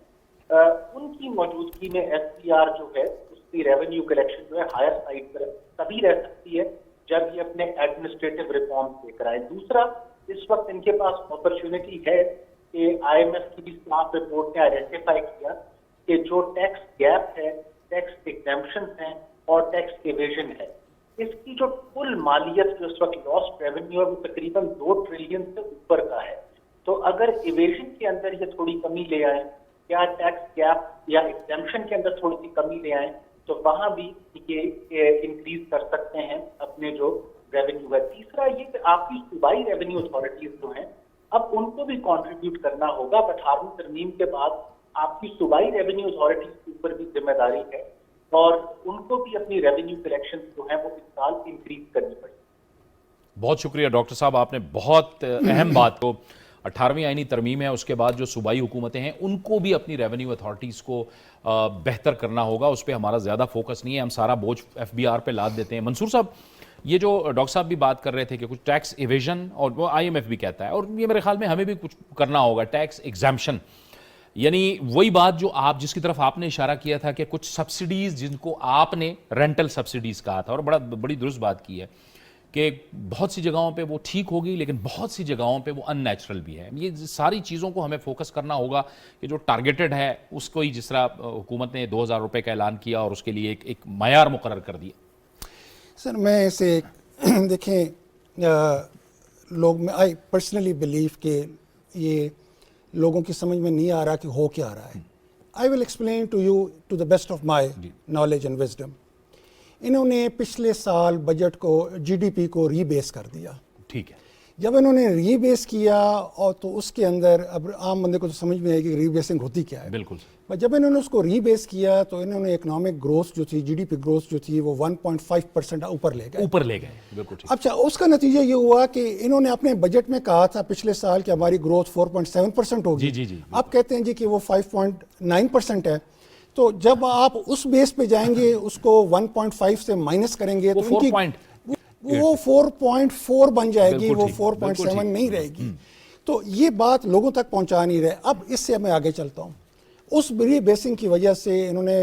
ان کی موجودگی میں ایف بی آر جو ہے اس کی ریونیو کلیکشن جو ہے ہائر سائڈ پر تبھی رہ سکتی ہے جب یہ اپنے ایڈمنسٹریٹو ریفارمز لے کر آئے۔ دوسرا، اس وقت ان کے پاس اپرچونٹی ہے کہ آئی ایم ایف کی بھی اسٹاف رپورٹ نے آئیڈینٹیفائی کیا کہ جو ٹیکس گیپ ہے، ٹیکس ایگزیمپشن ہیں اور ٹیکس ایویژن ہے، اس کی جو کل مالیت جو اس وقت لاسٹ ریونیو ہے وہ تقریباً 2 ٹریلین سے اوپر کا ہے۔ تو اگر ایویژن کے اندر یہ تھوڑی کمی لے آئیں یا ٹیکس گیپ یا ایگزیمپشن کے اندر تھوڑی سی کمی لے آئیں تو وہاں بھی یہ انکریز کر سکتے ہیں اپنے جو ریونیو ہے۔ تیسرا یہ کہ آپ کی صوبائی ریونیو اتھارٹیز جو ہیں اب ان کو بھی کنٹریبیوٹ کرنا ہوگا۔ 18ویں ترمیم کے بعد آپ کی صوبائی ریونیو اتھارٹیز کے اوپر بھی ذمہ داری ہے اور ان کو بھی اپنی ریونیو کلیکشن جو ہیں وہ اس سال انکریز کرنی پڑے۔
بہت شکریہ ڈاکٹر صاحب، آپ نے بہت اہم بات کو 18ویں آئینی ترمیم ہے، اس کے بعد جو صوبائی حکومتیں ہیں ان کو بھی اپنی ریونیو اتھارٹیز کو بہتر کرنا ہوگا۔ اس پہ ہمارا زیادہ فوکس نہیں ہے، ہم سارا بوجھ ایف بی آر پہ لاد دیتے ہیں۔ منصور صاحب، یہ جو ڈاکٹر صاحب بھی بات کر رہے تھے کہ کچھ ٹیکس ایویژن، اور وہ آئی ایم ایف بھی کہتا ہے، اور یہ میرے خیال میں ہمیں بھی کچھ کرنا ہوگا، ٹیکس ایگزیمپشن، یعنی وہی بات جو جس کی طرف آپ نے اشارہ کیا تھا کہ کچھ سبسڈیز جن کو آپ نے رینٹل سبسڈیز کہا تھا، اور بڑی درست بات کی ہے کہ بہت سی جگہوں پہ وہ ٹھیک ہوگی لیکن بہت سی جگہوں پہ وہ ان نیچرل بھی ہے۔ یہ ساری چیزوں کو ہمیں فوکس کرنا ہوگا کہ جو ٹارگیٹڈ ہے اس کو ہی، جس طرح حکومت نے 2000 روپے کا اعلان کیا اور اس کے لیے ایک معیار مقرر کر دیا۔
سر میں اسے دیکھیں، آئی پرسنلی بلیو کہ یہ لوگوں کی سمجھ میں نہیں آ رہا کہ ہو کیا رہا ہے۔ I will explain to you to the best of my knowledge and wisdom. انہوں نے پچھلے سال بجٹ کو جی ڈی پی کو ری بیس کر دیا۔
ٹھیک ہے،
جب انہوں نے ری بیس کیا اور تو اس کے اندر اب عام بندے کو تو سمجھ میں آئے گی کہ ری بیسنگ ہوتی کیا ہے۔
بالکل،
جب انہوں نے اس کو ری بیس کیا تو انہوں نے اکنامک گروتھ جو تھی، جی ڈی پی گروتھ جو تھی، وہ 1.5% اوپر لے گئے۔
بالکل ٹھیک۔
اچھا، اس کا نتیجہ یہ ہوا کہ انہوں نے اپنے بجٹ میں کہا تھا پچھلے سال کہ ہماری گروتھ 4.7% ہوگی۔
جی،
آپ کہتے ہیں جی کہ وہ 5.9% ہے۔ تو جب آپ اس بیس پہ جائیں گے، اس کو 1.5 سے مائنس کریں گے تو وہ 4.4 بن جائے گی، وہ 4.7 نہیں رہے گی۔ تو یہ بات لوگوں تک پہنچا نہیں رہے۔ اب اس سے میں آگے چلتا ہوں۔ اس ری بیسنگ کی وجہ سے انہوں نے،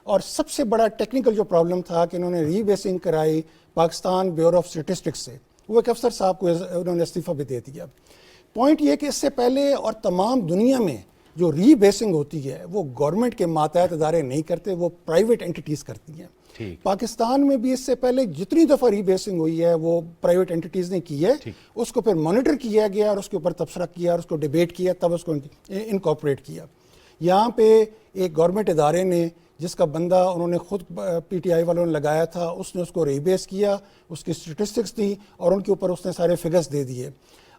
اور سب سے بڑا ٹیکنیکل جو پرابلم تھا کہ انہوں نے ری بیسنگ کرائی پاکستان بیورو آف اسٹیٹسٹکس سے، وہ ایک افسر صاحب کو انہوں نے استعفیٰ بھی دے دیا۔ پوائنٹ یہ کہ اس سے پہلے اور تمام دنیا میں جو ری بیسنگ ہوتی ہے وہ گورنمنٹ کے ماتحت ادارے نہیں کرتے، وہ پرائیویٹ انٹیٹیز کرتی ہیں۔ پاکستان میں بھی اس سے پہلے جتنی دفعہ ری بیسنگ ہوئی ہے وہ پرائیویٹ انٹیٹیز نے کی ہے، اس کو پھر مانیٹر کیا گیا اور اس کے اوپر تبصرہ کیا اور اس کو ڈیبیٹ کیا، تب اس کو انکارپوریٹ کیا۔ یہاں پہ ایک گورنمنٹ ادارے نے، جس کا بندہ انہوں نے خود پی ٹی آئی والوں نے لگایا تھا، اس نے اس کو ری بیس کیا، اس کی اسٹیٹسٹکس دی اور ان کے اوپر اس نے سارے فگرز دے دیے۔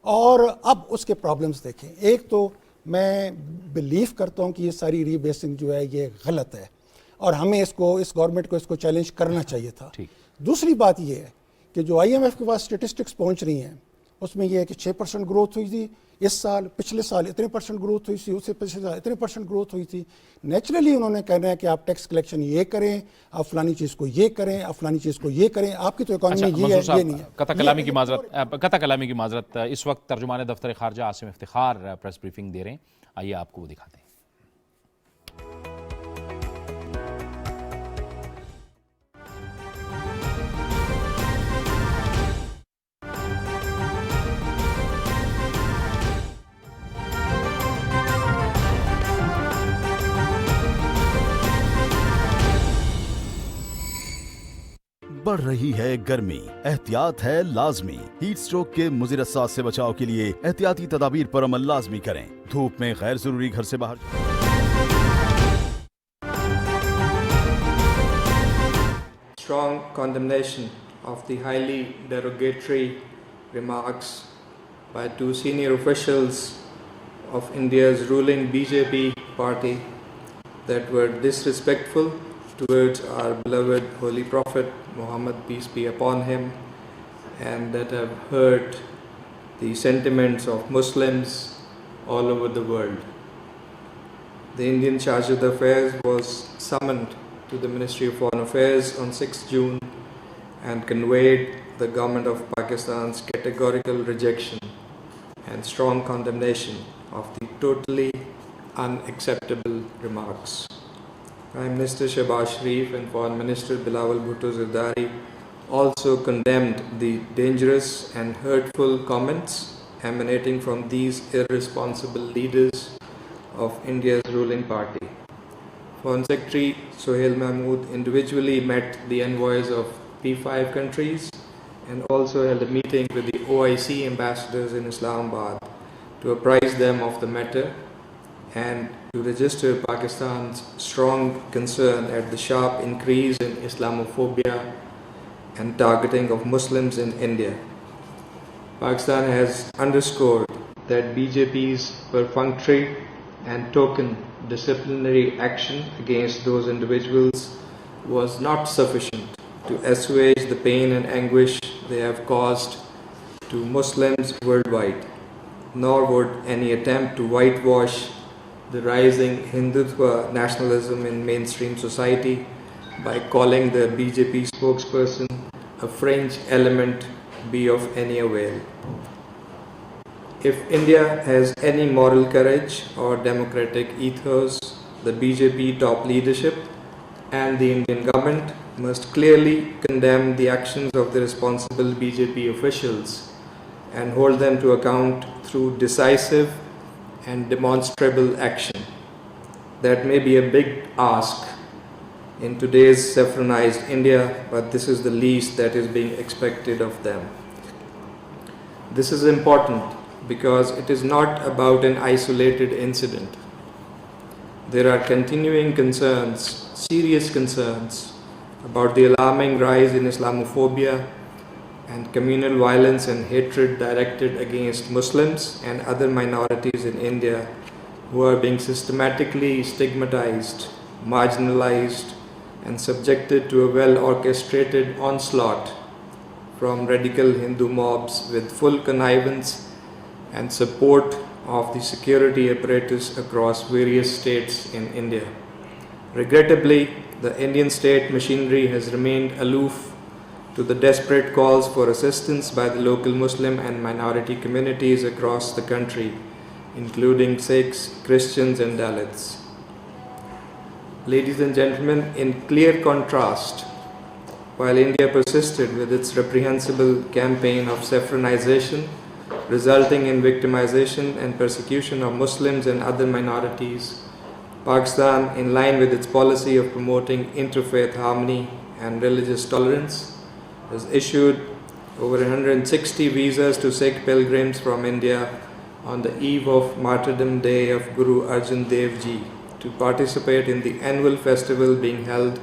اور اب اس کے پرابلمس دیکھیں۔ ایک تو میں بلیو کرتا ہوں کہ یہ ساری ری بیسنگ جو ہے یہ غلط ہے اور ہمیں اس گورنمنٹ کو اس کو چیلنج کرنا چاہیے تھا۔ دوسری بات یہ ہے کہ جو آئی ایم ایف کے پاس اسٹیٹسٹکس پہنچ رہی ہیں اس میں یہ ہے کہ 6% گروتھ ہوئی تھی اس سال، پچھلے سال اتنے % گروتھ ہوئی تھی، اس سے پچھلے سال اتنے % گروتھ ہوئی تھی۔ نیچرلی انہوں نے کہنا ہے کہ آپ ٹیکس کلیکشن یہ کریں، آپ فلانی چیز کو یہ کریں، آپ فلانی چیز کو یہ کریں، آپ کی تو اکانومی یہ ہے، یہ نہیں ہے۔
قطع کلامی کی معذرت۔ اس وقت ترجمان دفتر خارجہ عاصم افتخار پریس بریفنگ دے رہے ہیں، آئیے آپ کو وہ دکھاتے ہیں۔
بڑھ رہی ہے گرمی، احتیاط ہے لازمی۔ ہیٹ سٹروک کے مضر اثرات سے بچاؤ کے لیے احتیاطی تدابیر پر عمل لازمی کریں۔ دھوپ میں غیر ضروری گھر سے باہر۔
Strong condemnation of the highly derogatory remarks by two senior officials of India's ruling BJP party that were disrespectful towards our beloved Holy Prophet Muhammad, peace be upon him, and that have hurt the sentiments of Muslims all over the world. The Indian Charge d'Affaires was summoned to the Ministry of Foreign Affairs on 6 June and conveyed the government of Pakistan's categorical rejection and strong condemnation of the totally unacceptable remarks. Prime Minister Shehbaz Sharif and Foreign Minister Bilawal Bhutto Zardari also condemned the dangerous and hurtful comments emanating from these irresponsible leaders of India's ruling party. Foreign Secretary Sohail Mahmood individually met the envoys of P5 countries and also held a meeting with the OIC ambassadors in Islamabad to apprise them of the matter and to register Pakistan's strong concern at the sharp increase in Islamophobia and targeting of Muslims in India. Pakistan has underscored that BJP's perfunctory and token disciplinary action against those individuals was not sufficient to assuage the pain and anguish they have caused to Muslims worldwide, nor would any attempt to whitewash the rising Hindutva nationalism in mainstream society by calling the BJP spokesperson a fringe element be of any avail. If India has any moral courage or democratic ethos, the BJP top leadership and the Indian government must clearly condemn the actions of the responsible BJP officials and hold them to account through decisive and demonstrable action. That may be a big ask in today's saffronized India, but this is the least that is being expected of them. This is important because it is not about an isolated incident. There are continuing concerns, serious concerns, about the alarming rise in Islamophobia and communal violence and hatred directed against Muslims and other minorities in India who are being systematically stigmatized, marginalized, and subjected to a well-orchestrated onslaught from radical Hindu mobs with full connivance and support of the security apparatus across various states in India. Regrettably, the Indian state machinery has remained aloof to the desperate calls for assistance by the local Muslim and minority communities across the country, including Sikhs, Christians, and Dalits. Ladies and gentlemen, in clear contrast, while India persisted with its reprehensible campaign of saffronization, resulting in victimization and persecution of Muslims and other minorities, Pakistan, in line with its policy of promoting interfaith harmony and religious tolerance, has issued over 160 visas to Sikh pilgrims from India on the eve of Martyrdom Day of Guru Arjan Dev Ji to participate in the annual festival being held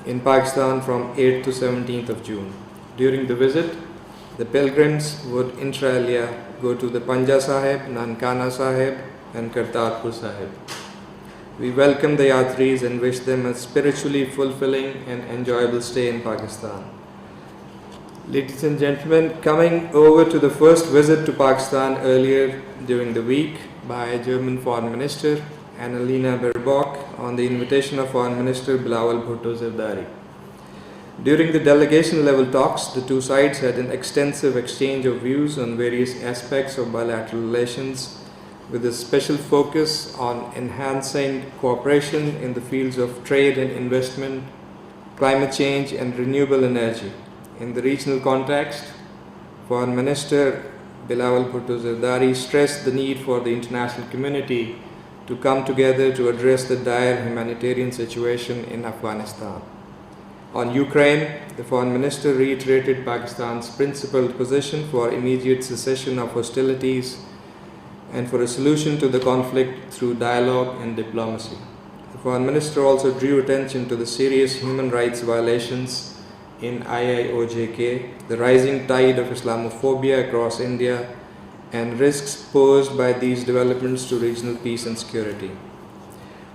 in Pakistan from 8th to 17th of June. During the visit, the pilgrims would inter alia go to the Panja Sahib, Nankana Sahib, and Kartarpur Sahib. We welcome the Yatris and wish them a spiritually fulfilling and enjoyable stay in Pakistan. Ladies and gentlemen, coming over to the first visit to Pakistan earlier during the week by German Foreign Minister Annalena Baerbock on the invitation of Foreign Minister Bilawal Bhutto Zardari. During the delegation level talks, the two sides had an extensive exchange of views on various aspects of bilateral relations, with a special focus on enhancing cooperation in the fields of trade and investment, climate change, and renewable energy. In the regional context, Foreign Minister Bilawal Bhutto Zardari stressed the need for the international community to come together to address the dire humanitarian situation in Afghanistan. On Ukraine, the Foreign Minister reiterated Pakistan's principled position for immediate cessation of hostilities and for a solution to the conflict through dialogue and diplomacy. The Foreign Minister also drew attention to the serious human rights violations in IIOJK, the rising tide of Islamophobia across India, and risks posed by these developments to regional peace and security.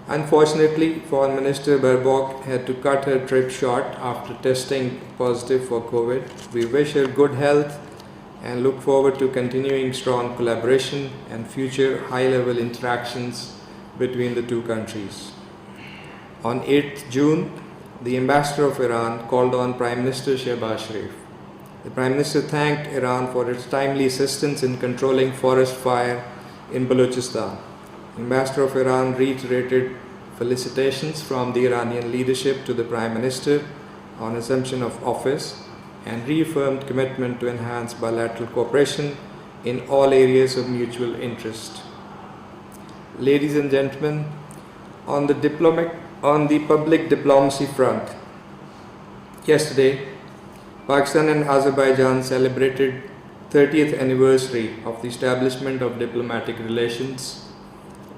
Unfortunately, Foreign Minister Baerbock had to cut her trip short after testing positive for COVID. We wish her good health and look forward to continuing strong collaboration and future high-level interactions between the two countries. On 8th June, the Ambassador of Iran called on Prime Minister Shehbaz Sharif. The Prime Minister thanked Iran for its timely assistance in controlling forest fire in Balochistan. The Ambassador of Iran reiterated felicitations from the Iranian leadership to the Prime Minister on assumption of office and reaffirmed commitment to enhance bilateral cooperation in all areas of mutual interest. Ladies and gentlemen, on the public diplomacy front, yesterday, Pakistan and Azerbaijan celebrated 30th anniversary of the establishment of diplomatic relations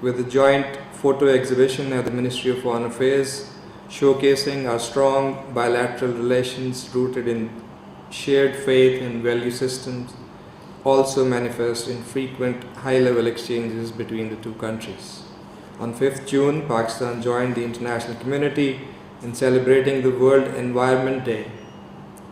with a joint photo exhibition at the Ministry of Foreign Affairs showcasing our strong bilateral relations rooted in shared faith and value systems, also manifest in frequent high-level exchanges between the two countries. On 5th June, Pakistan joined the international community in celebrating the World Environment Day,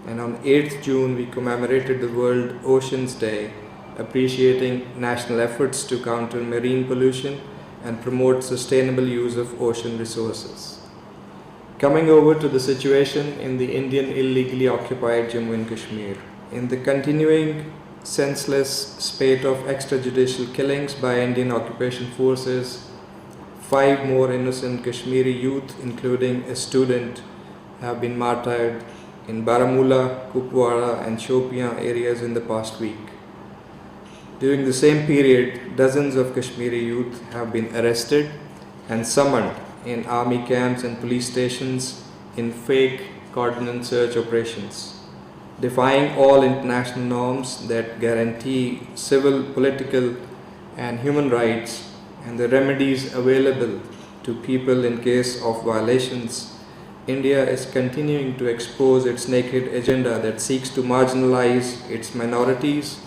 and on 8th June we commemorated the World Oceans Day, appreciating national efforts to counter marine pollution and promote sustainable use of ocean resources. Coming over to the situation in the Indian illegally occupied Jammu and Kashmir. In the continuing senseless spate of extrajudicial killings by Indian occupation forces, 5 more innocent Kashmiri youth, including a student, have been martyred in Baramulla, Kupwara and Shopian areas in the past week. During the same period, dozens of Kashmiri youth have been arrested and summoned in army camps and police stations in fake cordon search operations, defying all international norms that guarantee civil, political and human rights and the remedies available to people in case of violations. India is continuing to expose its naked agenda that seeks to marginalize its minorities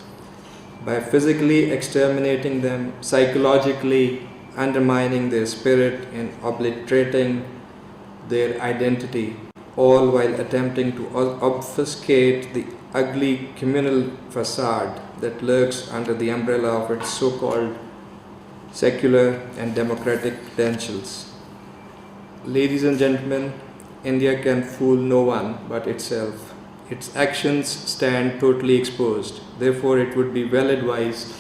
by physically exterminating them, psychologically undermining their spirit and obliterating their identity, all while attempting to obfuscate the ugly communal facade that lurks under the umbrella of its so-called secular and democratic credentials. Ladies and gentlemen, India can fool no one but itself. Its actions stand totally exposed. Therefore, it would be well advised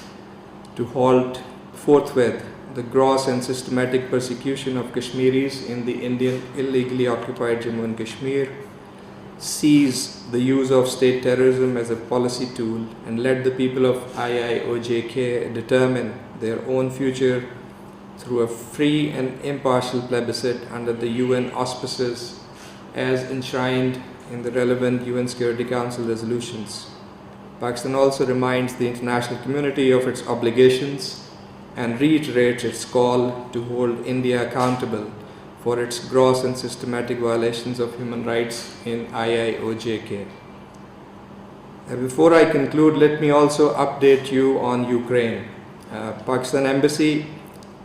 to halt forthwith the gross and systematic persecution of Kashmiris in the Indian illegally occupied Jammu and Kashmir, cease the use of state terrorism as a policy tool, and let the people of IIOJK determine their own future through a free and impartial plebiscite under the UN auspices as enshrined in the relevant UN Security Council resolutions. Pakistan also reminds the international community of its obligations and reiterates its call to hold India accountable for its gross and systematic violations of human rights in IIOJK. Before I conclude, let me also update you on Ukraine. Pakistan Embassy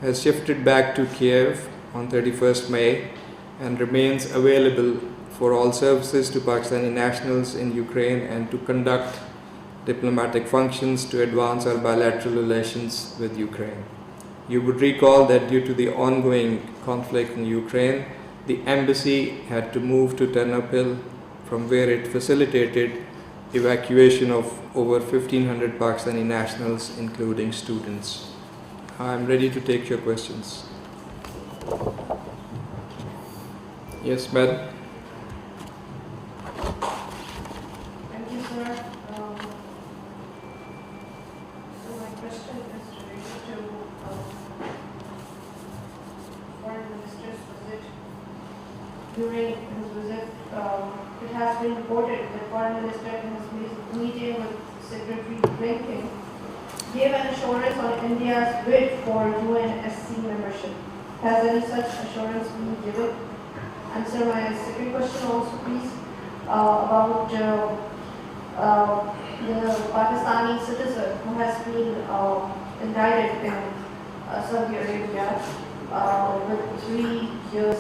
has shifted back to Kiev on 31st May and remains available for all services to Pakistani nationals in Ukraine and to conduct diplomatic functions to advance our bilateral relations with Ukraine. You would recall that due to the ongoing conflict in Ukraine, the embassy had to move to Ternopil, from where it facilitated evacuation of over 1,500 Pakistani nationals, including students. I am ready to take your questions. Yes, madam.
Thank you, sir. So my question is related to Foreign Minister's visit. During his visit, it has been reported that Foreign Minister in his meeting with Secretary Blinken gave an assurance on India's bid for UNSC membership. Has any such assurance been given? And sir, my second question also, please, about the Pakistani citizen who has been indicted in Saudi Arabia with 3 years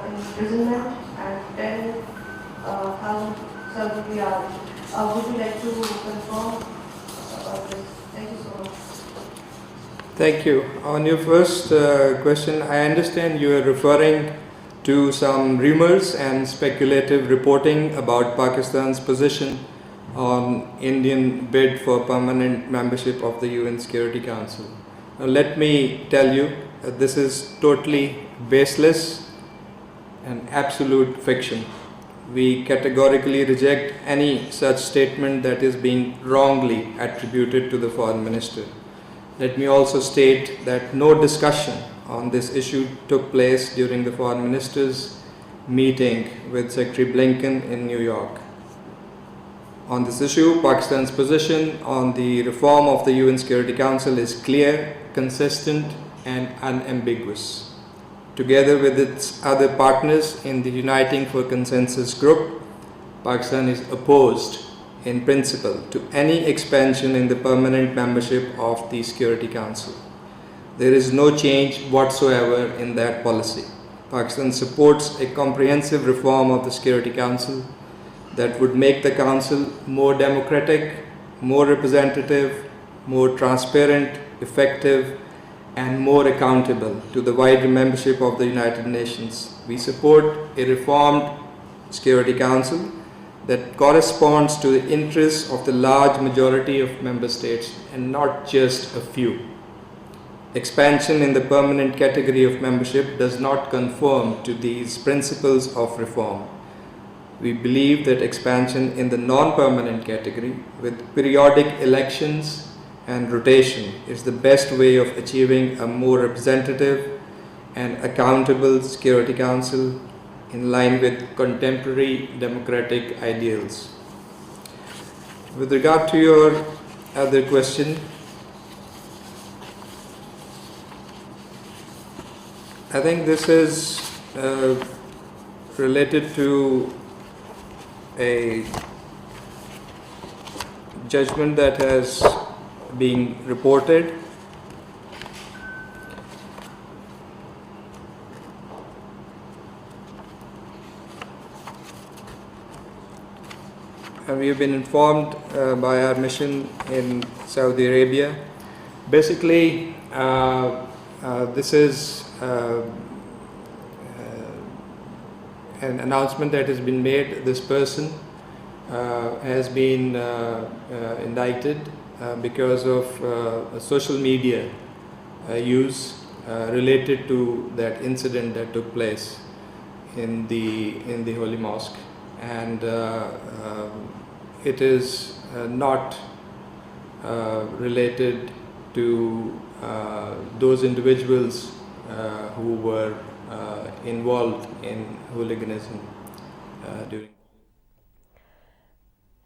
imprisonment and 10,000 Saudi riyal. Would you like to confirm about this? Thank you so much.
Thank you. On your first question, I understand you are referring to some rumors and speculative reporting about Pakistan's position on Indian bid for permanent membership of the UN Security Council. Now, let me tell you that this is totally baseless and absolute fiction. We categorically reject any such statement that is being wrongly attributed to the Foreign Minister. Let me also state that no discussion on this issue took place during the Foreign Minister's meeting with Secretary Blinken in New York. On this issue, Pakistan's position on the reform of the UN Security Council is clear, consistent, and unambiguous. Together with its other partners in the Uniting for Consensus group, Pakistan is opposed in principle to any expansion in the permanent membership of the Security Council. There is no change whatsoever in that policy. Pakistan supports a comprehensive reform of the Security Council that would make the Council more democratic, more representative, more transparent, effective, and more accountable to the wider membership of the United Nations. We support a reformed Security Council that corresponds to the interests of the large majority of member states and not just a few. Expansion in the permanent category of membership does not conform to these principles of reform. We believe that expansion in the non-permanent category with periodic elections and rotation is the best way of achieving a more representative and accountable Security Council in line with contemporary democratic ideals. With regard to your other question, I think this is related to a judgment that has been reported. And we have been informed by our mission in Saudi Arabia. Basically, this is an announcement that has been made. This person has been indicted because of social media use related to that incident that took place in the Holy Mosque, and it is not related to those individuals who were involved in hooliganism during.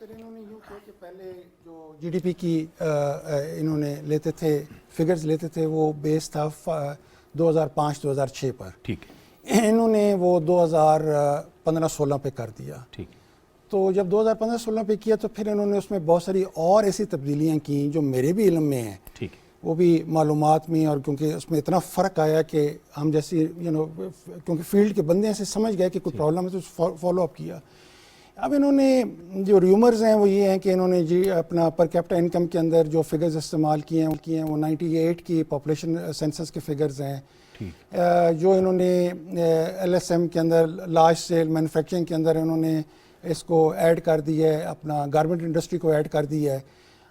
سر انہوں نے یوں کیا کہ پہلے جو G D P کی انہوں نے لیتے تھے فگرز لیتے تھے وہ بیس تھا 2005-2006 پر.
ٹھیک ہے.
انہوں نے وہ 2015-16 پہ کر دیا.
ٹھیک.
تو جب 2015-16 پہ کیا تو پھر انہوں نے اس میں بہت ساری اور ایسی تبدیلیاں کیں جو میرے بھی علم میں ہیں.
ٹھیک.
وہ بھی معلومات میں, اور کیونکہ اس میں اتنا فرق آیا کہ ہم جیسی کیونکہ فیلڈ کے بندے ایسے سمجھ گئے کہ کوئی پرابلم ہے تو فالو اپ کیا. اب انہوں نے جو ریومرز ہیں وہ یہ ہیں کہ انہوں نے اپنا پر کیپٹا انکم کے اندر جو فگرز استعمال کیے ہیں وہ 98 کی پاپولیشن سینسس کے فگرز ہیں. جو انہوں نے ایل ایس ایم کے اندر لارج سیل مینوفیکچرنگ کے اندر انہوں نے اس کو ایڈ کر دی ہے, اپنا گارمنٹ انڈسٹری کو ایڈ کر دی ہے.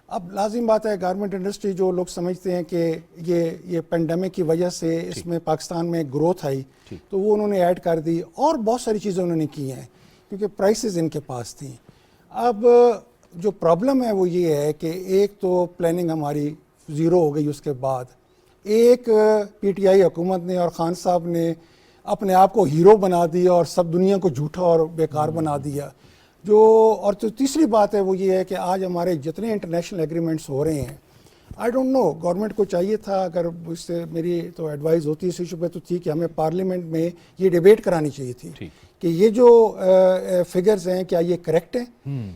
اب لازم بات ہے گارمنٹ انڈسٹری جو لوگ سمجھتے ہیں کہ یہ پینڈیمک کی وجہ سے اس میں پاکستان میں گروتھ آئی تو وہ انہوں نے ایڈ کر دی, اور بہت ساری چیزیں انہوں نے کی ہیں کیونکہ پرائسز ان کے پاس تھیں. اب جو پرابلم ہے وہ یہ ہے کہ ایک تو پلاننگ ہماری زیرو ہو گئی, اس کے بعد ایک پی ٹی آئی حکومت نے اور خان صاحب نے اپنے آپ کو ہیرو بنا دیا اور سب دنیا کو جھوٹا اور بیکار بنا دیا. اور تو تیسری بات ہے وہ یہ ہے کہ آج ہمارے جتنے انٹرنیشنل ایگریمنٹس ہو رہے ہیں, آئی ڈونٹ نو, گورنمنٹ کو چاہیے تھا, اگر اس سے میری تو ایڈوائز ہوتی اس ایشو پہ تو تھی کہ ہمیں پارلیمنٹ میں یہ ڈیبیٹ کرانی چاہیے تھی کہ یہ جو فگرز ہیں کیا یہ کریکٹ ہیں,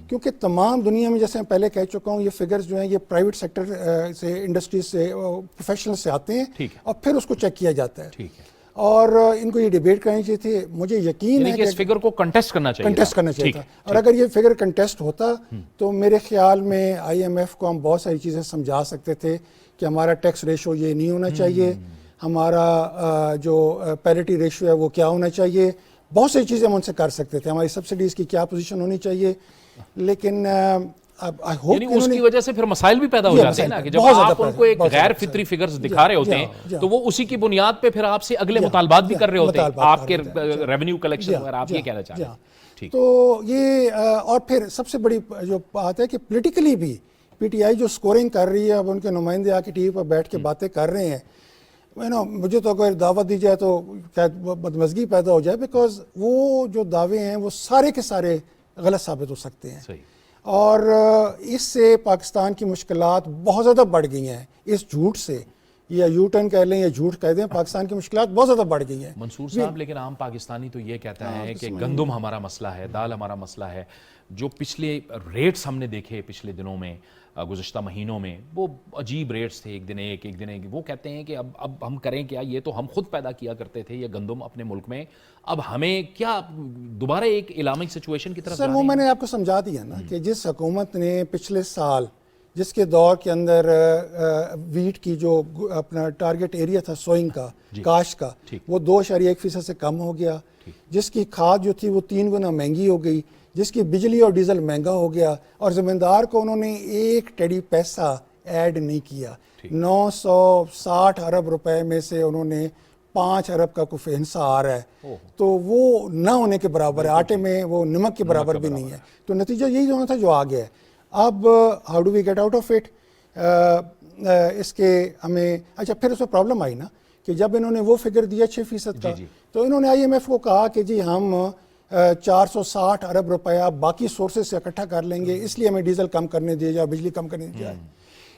کیونکہ تمام دنیا میں جیسے میں پہلے کہہ چکا ہوں یہ فگرز جو ہیں یہ پرائیویٹ سیکٹر سے, انڈسٹریز سے, پروفیشنل سے آتے ہیں اور پھر اس کو چیک کیا جاتا ہے. اور ان کو یہ ڈیبیٹ کرنی چاہیے تھی. مجھے یقین ہے کہ
اس فگر کو کنٹیسٹ کرنا چاہیے
تھا, اور اگر یہ فگر کنٹیسٹ ہوتا تو میرے خیال میں آئی ایم ایف کو ہم بہت ساری چیزیں سمجھا سکتے تھے کہ ہمارا ٹیکس ریشو یہ نہیں ہونا چاہیے, ہمارا جو پیرٹی ریشو ہے وہ کیا ہونا چاہیے, بہت ساری چیزیں ہم ان سے کر سکتے تھے, ہماری سبسڈیز کی کیا پوزیشن ہونی چاہیے. لیکن
یعنی اس کی وجہ سے پھر مسائل بھی پیدا ہو جاتے ہیں نا کہ جب آپ ان کو ایک غیر فطری فگرز دکھا رہے ہوتے ہیں تو وہ اسی کی بنیاد پہ پھر آپ سے اگلے مطالبات بھی کر رہے ہوتے ہیں, آپ کے ریونیو کلیکشن وغیرہ, آپ یہ کہنا چاہ رہے ہیں.
تو یہ اور پھر سب سے بڑی جو بات ہے کہ پولیٹیکلی بھی پی ٹی آئی جو سکورنگ کر رہی ہے, اب ان کے نمائندے آ کے ٹی وی پر بیٹھ کے باتیں کر رہے ہیں, مجھے تو اگر دعوت دی جائے تو بدمزگی پیدا ہو جائے, بیکاز وہ جو دعوے ہیں وہ سارے کے سارے غلط ثابت ہو سکتے ہیں. اور اس سے پاکستان کی مشکلات بہت زیادہ بڑھ گئی ہیں اس جھوٹ سے, یا یو ٹرن کہہ لیں یا جھوٹ کہہ دیں, پاکستان کی مشکلات بہت زیادہ بڑھ گئی ہیں.
منصور صاحب لیکن عام پاکستانی تو یہ کہتا ہے کہ گندم ہمارا مسئلہ ہے, دال ہمارا مسئلہ ہے. جو پچھلے ریٹس ہم نے دیکھے پچھلے دنوں میں, گزشتہ مہینوں میں, وہ عجیب ریٹس تھے, ایک دن ایک وہ کہتے ہیں کہ اب ہم کریں کیا, یہ تو ہم خود پیدا کیا کرتے تھے یہ گندم اپنے ملک میں, اب ہمیں کیا دوبارہ ایک الارمنگ سچویشن کی طرف
سر وہ میں نے آپ کو سمجھا دیا نا کہ جس حکومت نے پچھلے سال جس کے دور کے اندر ویٹ کی جو اپنا ٹارگٹ ایریا تھا سوئنگ کا, کاشت کا, وہ 2.1% سے کم ہو گیا, جس کی کھاد جو تھی وہ 3 گنا مہنگی ہو گئی, جس کی بجلی اور ڈیزل مہنگا ہو گیا, اور زمیندار کو انہوں نے ایک ٹیڑی پیسہ ایڈ نہیں کیا. 960 ارب روپے میں سے انہوں نے 5 ارب کا کوئی حصہ آ رہا ہے, تو وہ نہ ہونے کے برابر ہے, آٹے میں وہ نمک کے برابر بھی نہیں ہے. تو نتیجہ یہی ہونا تھا جو آ گیا ہے. اب how do we get out of it, اس کے ہمیں اچھا پھر اس میں پرابلم آئی نا کہ جب انہوں نے وہ فگر دیا 6% کا, تو انہوں نے آئی ایم ایف کو کہا کہ جی ہم 460 ارب روپیہ باقی سورسز سے اکٹھا کر لیں گے, اس لیے ہمیں ڈیزل کم کرنے دیا جائے, بجلی کم کرنے دیا جائے.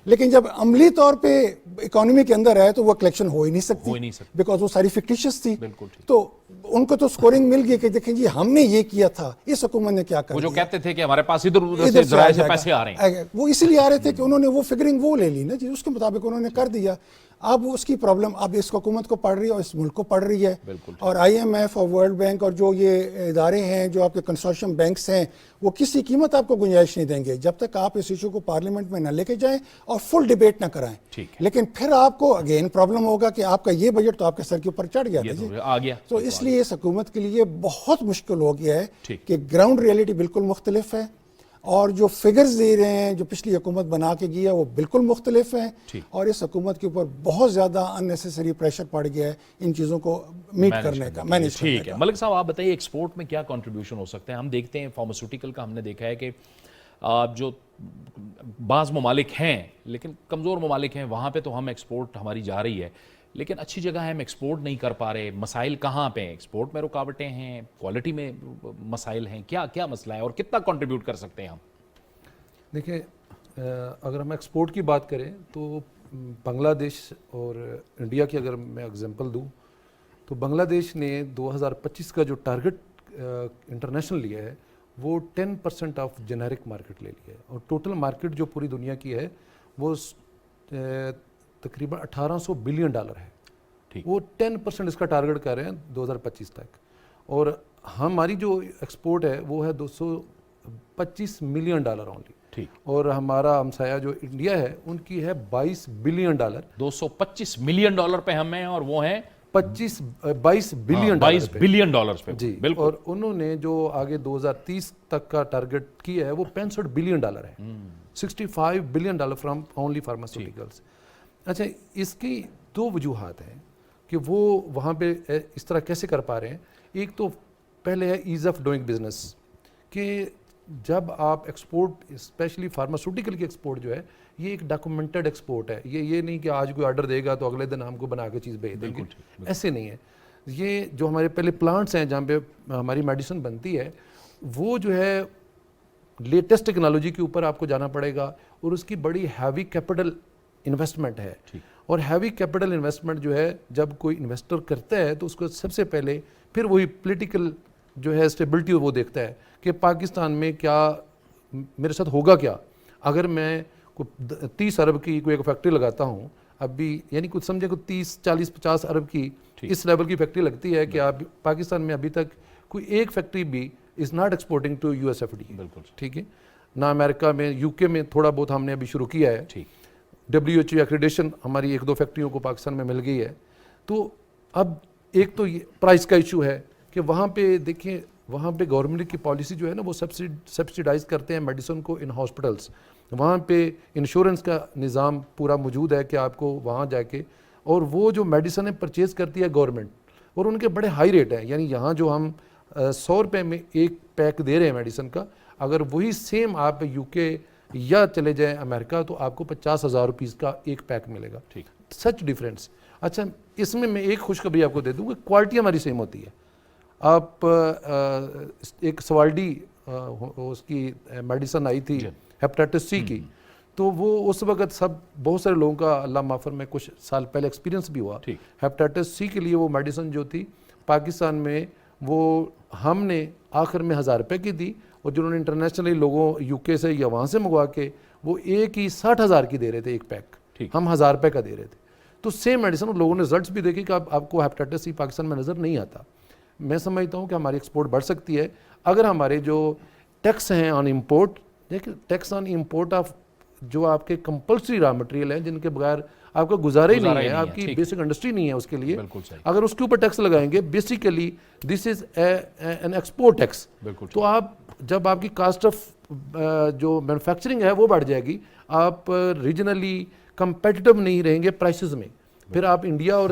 لیکن جب عملی طور پہ اکانومی کے اندر ہے تو وہ کلیکشن ہو ہی نہیں سکتی, بیکاز وہ ساری فکٹیشس تھی. تو ان کو تو سکورنگ مل گئی کہ دیکھیں جی ہم نے یہ کیا تھا, اس حکومت نے کیا کر
وہ جو
دیا.
کہتے تھے کہ ہمارے پاس ادھر سے ذرائع سے پیسے آ رہے ہیں,
وہ اسی لیے آ رہے تھے کہ انہوں نے وہ فگرنگ وہ لے لی نا جی, اس کے مطابق انہوں نے کر دیا. اب اس کی پرابلم اب اس حکومت کو پڑ رہی ہے اور اس ملک کو پڑ رہی ہے. اور آئی ایم ایف اور ورلڈ بینک اور جو یہ ادارے ہیں جو آپ کے کنسورشیم بینکس ہیں, وہ کسی قیمت آپ کو گنجائش نہیں دیں گے جب تک آپ اس ایشو کو پارلیمنٹ میں نہ لے کے جائیں اور فل ڈیبیٹ نہ کرائیں. لیکن پھر آپ کو اگین پرابلم ہوگا کہ آپ کا یہ بجٹ تو آپ کے سر کے اوپر چڑھ گیا. تو اس لیے اس حکومت کے لیے بہت مشکل ہو گیا ہے کہ گراؤنڈ ریئلٹی بالکل مختلف ہے, اور جو فگرز دے رہے ہیں جو پچھلی حکومت بنا کے گیا وہ بالکل مختلف ہیں, اور اس حکومت کے اوپر بہت زیادہ اننیسیسری پریشر پڑ گیا ہے ان چیزوں کو میٹ کرنے کا, مینیج کرنے کا.
ملک صاحب آپ بتائیے ایکسپورٹ میں کیا کنٹریبیوشن ہو سکتے ہیں؟ ہم دیکھتے ہیں فارماسیوٹیکل کا ہم نے دیکھا ہے کہ جو بعض ممالک ہیں لیکن کمزور ممالک ہیں, وہاں پہ تو ہم ایکسپورٹ ہماری جا رہی ہے, لیکن اچھی جگہ ہے ہم ایکسپورٹ نہیں کر پا رہے. مسائل کہاں پہ ہیں؟ ایکسپورٹ میں رکاوٹیں ہیں, کوالٹی میں مسائل ہیں, کیا مسئلہ ہے اور کتنا کنٹریبیوٹ کر سکتے ہیں ہم؟
دیکھیں اگر ہم ایکسپورٹ کی بات کریں تو بنگلہ دیش اور انڈیا کی اگر میں اگزامپل دوں تو بنگلہ دیش نے 2025 کا جو ٹارگٹ انٹرنیشنل لیا ہے وہ 10% آف جنیرک مارکیٹ لے لیا ہے، اور ٹوٹل مارکیٹ جو پوری دنیا کی ہے وہ تقریباً $1800 بلین ہے، وہ 10% اس کا ٹارگٹ کر رہے ہیں 2025 تک، اور ہماری جو ایکسپورٹ ہے وہ ہے $225 ملین اونلی، اور ہمارا ہمسایہ جو انڈیا ہے ان کی ہے $22 بلین،
$225 ملین پہ ہم ہیں اور وہ ہیں
$22 بلین
پہ
جی، اور انہوں نے جو آگے 2030 تک کا ٹارگٹ کیا ہے وہ $65 بلین ہے، $65 بلین فرام اونلی فارماسیوٹیکلس۔ اچھا، اس کی دو وجوہات ہیں کہ وہ وہاں پہ اس طرح کیسے کر پا رہے ہیں۔ ایک تو پہلے ہے ایز آف ڈوئنگ بزنس، کہ جب آپ ایکسپورٹ اسپیشلی فارماسیوٹیکل کی ایکسپورٹ جو ہے یہ ایک ڈاکومنٹڈ ایکسپورٹ ہے، یہ نہیں کہ آج کوئی آرڈر دے گا تو اگلے دن ہم کو بنا کے چیز بھیج دیں گے، ایسے نہیں ہے۔ یہ جو ہمارے پہلے پلانٹس ہیں جہاں پہ ہماری میڈیسن بنتی ہے وہ جو ہے لیٹسٹ ٹیکنالوجی کے اوپر آپ کو جانا پڑے گا، اور اس کی بڑی ہیوی کیپٹل انویسٹمنٹ ہے، اور ہیوی کیپٹل انویسٹمنٹ جو ہے جب کوئی انویسٹر کرتا ہے تو اس کو سب سے پہلے پھر وہی پولیٹیکل جو ہے اسٹیبلٹی وہ دیکھتا ہے کہ پاکستان میں کیا میرے ساتھ ہوگا، کیا اگر میں 30 ارب کی کوئی ایک فیکٹری لگاتا ہوں ابھی، یعنی کچھ سمجھے کو 30 40 50 ارب کی اس لیول کی فیکٹری لگتی ہے کہ آپ پاکستان میں ابھی تک کوئی ایک فیکٹری بھی is not exporting to USFDA، بالکل ٹھیک ہے، نہ امریکہ میں، UK میں تھوڑا بہت ہم نے ابھی شروع کیا ہے، WHO ایکریڈیشن ہماری 1-2 فیکٹریوں کو پاکستان میں مل گئی ہے۔ تو اب ایک تو یہ پرائس کا ایشو ہے کہ وہاں پہ دیکھیں، وہاں پہ گورنمنٹ کی پالیسی جو ہے نا وہ سبسیڈائز کرتے ہیں میڈیسن کو ان ہاسپٹلس، وہاں پہ انشورنس کا نظام پورا موجود ہے کہ آپ کو وہاں جا کے، اور وہ جو میڈیسنیں پرچیز کرتی ہے گورنمنٹ، اور ان کے بڑے ہائی ریٹ ہیں، یعنی یہاں جو ہم $100 میں ایک پیک دے رہے ہیں میڈیسن کا، اگر وہی سیم آپ UK یا چلے جائیں امریکہ تو آپ کو $50,000 کا ایک پیک ملے گا، سچ ڈیفرنس۔ اچھا، اس میں ایک خوشخبری آپ کو دے دوں کہ کوالٹی ہماری سیم ہوتی ہے۔ آپ ایک سوالڈی اس کی میڈیسن آئی تھی ہیپاٹائٹس C کی، تو وہ اس وقت بہت سارے لوگوں کا اللہ معاف فرمائے کچھ سال پہلے ایکسپیرینس بھی ہوا، ہیپاٹائٹس C کے لیے وہ میڈیسن جو تھی پاکستان میں وہ ہم نے آخر میں $1,000 کی دی، اور جنہوں نے انٹرنیشنلی لوگوں UK سے یا وہاں سے منگوا کے وہ ایک ہی 60,000 کی دے رہے تھے ایک پیک، ہم $1,000 کا دے رہے تھے۔ تو سیم میڈیسن، اور لوگوں نے رزلٹس بھی دیکھے کہ آپ کو ہیپاٹائٹس C پاکستان میں نظر نہیں آتا۔ میں سمجھتا ہوں کہ ہماری ایکسپورٹ بڑھ سکتی ہے اگر ہمارے جو ٹیکس ہیں آن امپورٹ، دیکھیں ٹیکس آن امپورٹ آف جو آپ کے کمپلسری را مٹیریل ہیں جن کے بغیر آپ کا گزارا ہی نہیں ہے، آپ کی بیسک انڈسٹری نہیں ہے اس کے لیے، اگر اس کے اوپر ٹیکس لگائیں گے basically this is an export tax, تو آپ جب آپ کی کاسٹ آف جو مینوفیکچرنگ ہے وہ بڑھ جائے گی، آپ ریجنلی کمپیٹیٹو نہیں رہیں گے پرائسز میں، پھر آپ انڈیا اور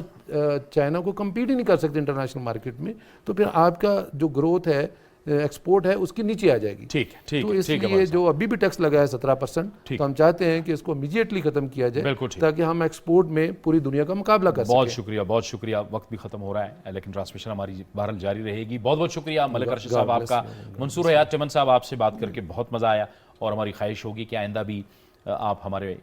چائنا کو کمپیٹ ہی نہیں کر سکتے انٹرنیشنل مارکیٹ میں، تو پھر آپ کا جو گروتھ ہے ایکسپورٹ ہے اس کی نیچے آ جائے گی۔ تو اس لیے جو ابھی بھی ٹیکس لگا ہے 17%، تو ہم چاہتے ہیں کہ اس کو امیڈیٹلی ختم کیا جائے تاکہ ہم ایکسپورٹ میں پوری دنیا کا مقابلہ کر سکیں۔
بہت شکریہ، بہت شکریہ۔ وقت بھی ختم ہو رہا ہے لیکن ٹرانسمیشن ہماری بہرحال جاری رہے گی۔ بہت بہت شکریہ ملک ارشد صاحب آپ کا۔ منصور حیات چمن صاحب، آپ سے بات کر کے بہت مزہ آیا، اور ہماری خواہش ہوگی کہ آئندہ بھی آپ ہمارے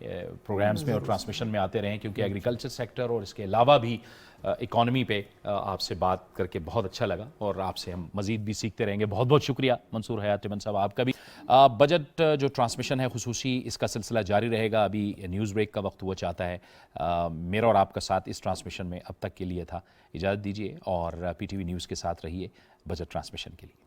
پروگرامز میں اور ٹرانسمیشن میں آتے رہیں، کیونکہ ایگریکلچر سیکٹر اور اس کے علاوہ بھی اکانومی پہ آپ سے بات کر کے بہت اچھا لگا، اور آپ سے ہم مزید بھی سیکھتے رہیں گے۔ بہت بہت شکریہ منصور حیات چمن صاحب آپ کا بھی۔ بجٹ جو ٹرانسمیشن ہے خصوصی، اس کا سلسلہ جاری رہے گا۔ ابھی نیوز بریک کا وقت ہوا چاہتا ہے۔ میرا اور آپ کا ساتھ اس ٹرانسمیشن میں اب تک کے لیے تھا، اجازت دیجیے اور PTV نیوز کے ساتھ رہیے بجٹ ٹرانسمیشن کے لیے۔